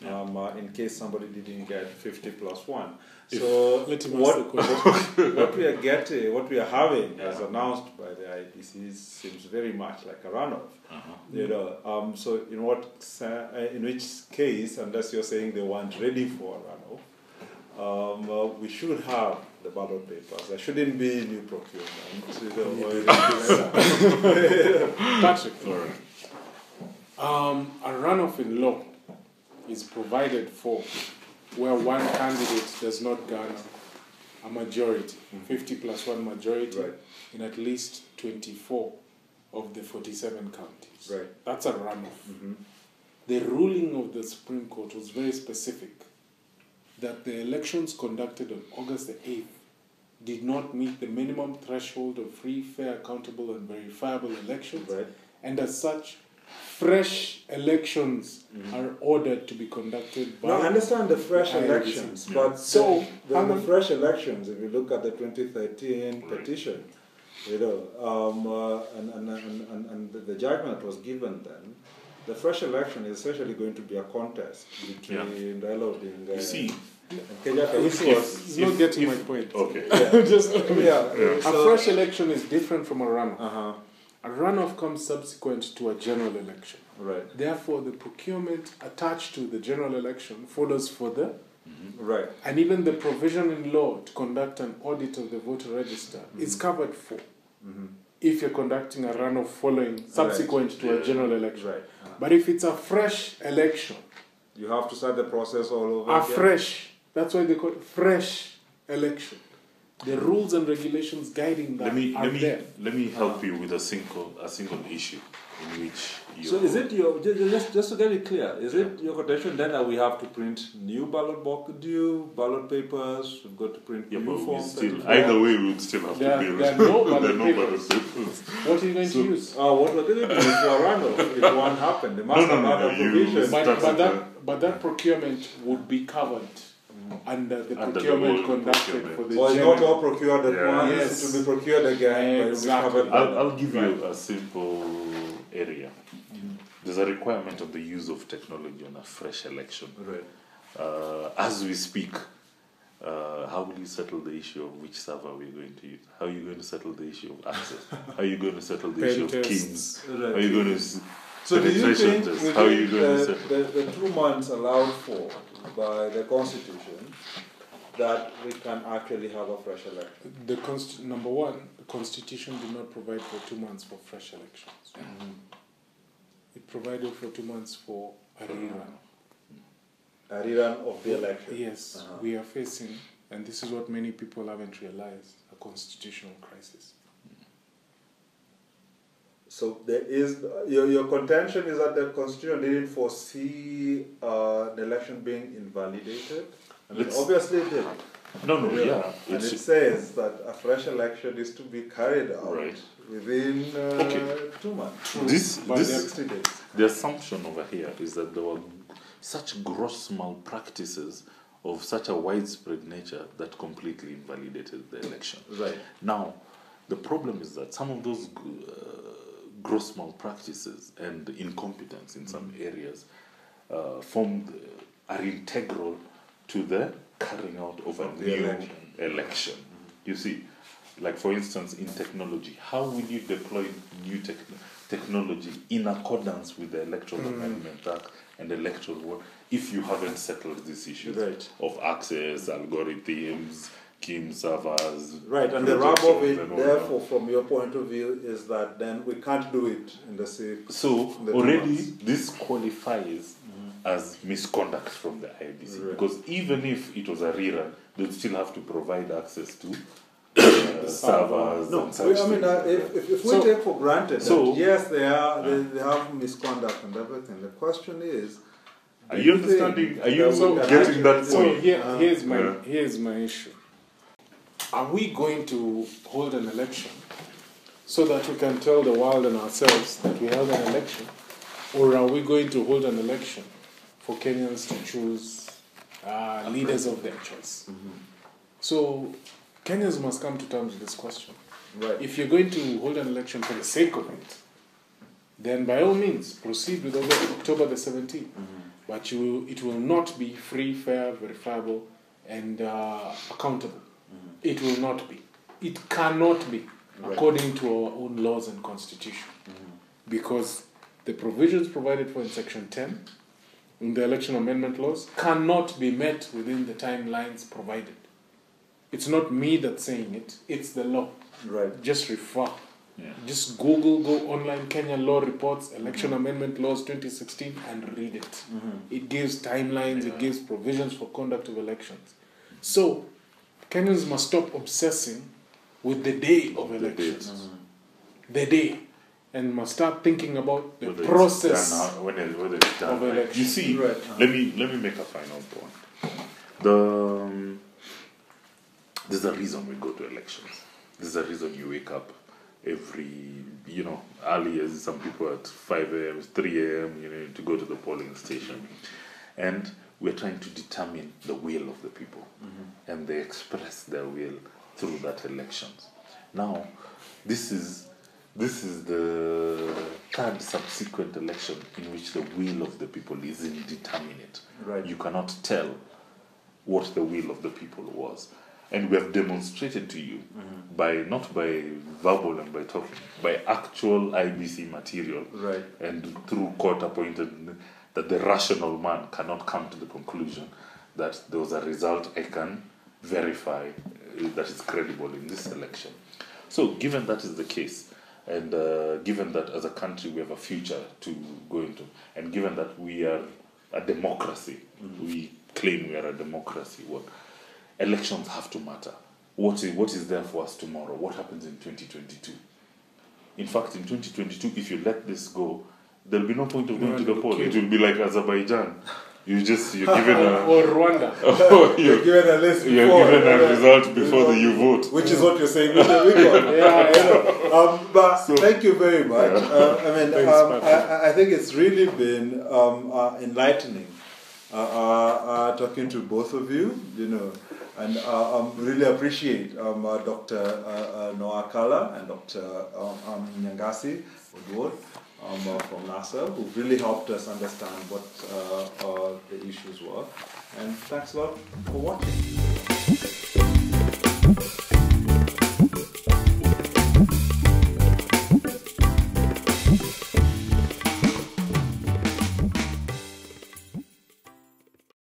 Speaker 1: in case somebody didn't get 50 plus 1. So what we are having as announced by the IPC seems very much like a runoff. You know, so in which case, unless you're saying they weren't ready for a runoff, we should have the ballot papers. There shouldn't be new procurement.
Speaker 2: Patrick, a runoff in law is provided for where one candidate does not garner a majority, 50 plus 1 majority in at least 24 of the 47 counties.
Speaker 1: Right.
Speaker 2: That's a runoff. The ruling of the Supreme Court was very specific that the elections conducted on August the 8th did not meet the minimum threshold of free, fair, accountable, and verifiable elections, and as such, fresh elections are ordered to be conducted by...
Speaker 1: No, I understand the fresh elections, but
Speaker 2: so
Speaker 1: the fresh elections, if you look at the 2013 petition, you know, and the judgment was given then, the fresh election is essentially going to be a contest between Raila Odinga and Kenyatta, which was...
Speaker 2: You're not getting my point.
Speaker 3: Okay.
Speaker 2: A fresh election is different from a runoff. A runoff comes subsequent to a general election.
Speaker 1: Right.
Speaker 2: Therefore, the procurement attached to the general election follows further.
Speaker 1: Right.
Speaker 2: And even the provision in law to conduct an audit of the voter register is covered for if you're conducting a runoff following subsequent to a general election.
Speaker 1: Right.
Speaker 2: But if it's a fresh election,
Speaker 1: you have to start the process all over again.
Speaker 2: fresh. That's why they call it fresh election. The rules and regulations guiding that are there.
Speaker 3: Let me help you with a single issue in which you...
Speaker 1: So is it your, just to get it clear, is it your contention then that we have to print new ballot papers, we've got to print new forms?
Speaker 3: Either way, we would still have to deal
Speaker 2: with no ballot papers. What are you going to use?
Speaker 1: What we're going to do is for a runoff, if one happened. They must have a provision.
Speaker 2: But that procurement would be covered under the procurement conducted for the
Speaker 1: Or it's not all procured at once, it will be procured again.
Speaker 2: Exactly.
Speaker 3: I'll give you a simple area. There's a requirement of the use of technology on a fresh election.
Speaker 1: Right.
Speaker 3: As we speak, how will you settle the issue of which server we're going to use? How are you going to settle the issue of access? How are you going to settle the issue of keys?
Speaker 1: Right.
Speaker 3: How are you going to...
Speaker 1: So do you think
Speaker 3: how are you going to settle?
Speaker 1: The 2 months allowed for by the Constitution that we can actually have a fresh election?
Speaker 2: Number one, the Constitution did not provide for 2 months for fresh elections. It provided for 2 months for a rerun.
Speaker 1: A rerun of the election?
Speaker 2: Yes, we are facing, and this is what many people haven't realized, a constitutional crisis.
Speaker 1: So there is your contention is that the Constitution didn't foresee the election being invalidated. I mean, obviously it did.
Speaker 3: And
Speaker 1: it says that a fresh election is to be carried out within 2 months. 60 days.
Speaker 3: The assumption over here is that there were such gross malpractices of such a widespread nature that completely invalidated the election.
Speaker 1: Right.
Speaker 3: Now, the problem is that some of those gross malpractices and incompetence in some areas are integral to the carrying out of a new election. You see, like for instance, in technology, how will you deploy new technology in accordance with the Electoral Amendment Act and electoral work if you haven't settled these issues of access, algorithms, KIM servers?
Speaker 4: Right, and the rub of it, therefore, from your point of view, is that then we can't do it in the same.
Speaker 3: So already this qualifies as misconduct from the IBC, because even if it was a rerun, they'd still have to provide access to servers.
Speaker 4: No,
Speaker 3: and such
Speaker 4: I mean, if we take for granted that yes, they have misconduct and everything, the question is,
Speaker 3: are you understanding? Are you getting that point?
Speaker 2: So here's my issue. Are we going to hold an election so that we can tell the world and ourselves that we held an election, or are we going to hold an election for Kenyans to choose leaders of their choice? So Kenyans must come to terms with this question.
Speaker 4: Right.
Speaker 2: If you're going to hold an election for the sake of it, then by all means proceed with October the 17th. But it will not be free, fair, verifiable, and accountable. It will not be. It cannot be, according to our own laws and constitution. Because the provisions provided for in Section 10 in the election amendment laws cannot be met within the timelines provided. It's not me that's saying it, it's the law.
Speaker 4: Right.
Speaker 2: Just refer. Just go online, Kenya Law Reports, Election Amendment Laws 2016, and read it. It gives timelines, it gives provisions for conduct of elections. So, Kenyans must stop obsessing with the day of elections. The day. And must start thinking about the process
Speaker 3: whether it's done
Speaker 2: of elections.
Speaker 3: You see, let me make a final point. There's a reason we go to elections. There's a reason you wake up every, early as some people at 5 a.m., 3 a.m., to go to the polling station. And we're trying to determine the will of the people. And they express their will through that elections. Now, this is the third subsequent election in which the will of the people is indeterminate.
Speaker 4: Right.
Speaker 3: You cannot tell what the will of the people was. And we have demonstrated to you, not by verbal and by talking, by actual IBC material, and through court appointed, that the rational man cannot come to the conclusion that there was a result I can verify that is credible in this election. So given that is the case, and given that as a country we have a future to go into, and given that we are a democracy, we claim we are a democracy, elections have to matter. What is there for us tomorrow? What happens in 2022? In fact, in 2022, if you let this go, there'll be no point of going to the poll. It will be like Azerbaijan. You're given a...
Speaker 2: or Rwanda.
Speaker 4: You're given a list before.
Speaker 3: You're given a result before you vote.
Speaker 4: Which is what you're saying with the weekend. But thank you very much. I think it's really been enlightening talking to both of you, and really appreciate Dr. Akala and Dr. Nyangasi Oduwo from NASA, who really helped us understand what the issues were. And thanks a lot for watching.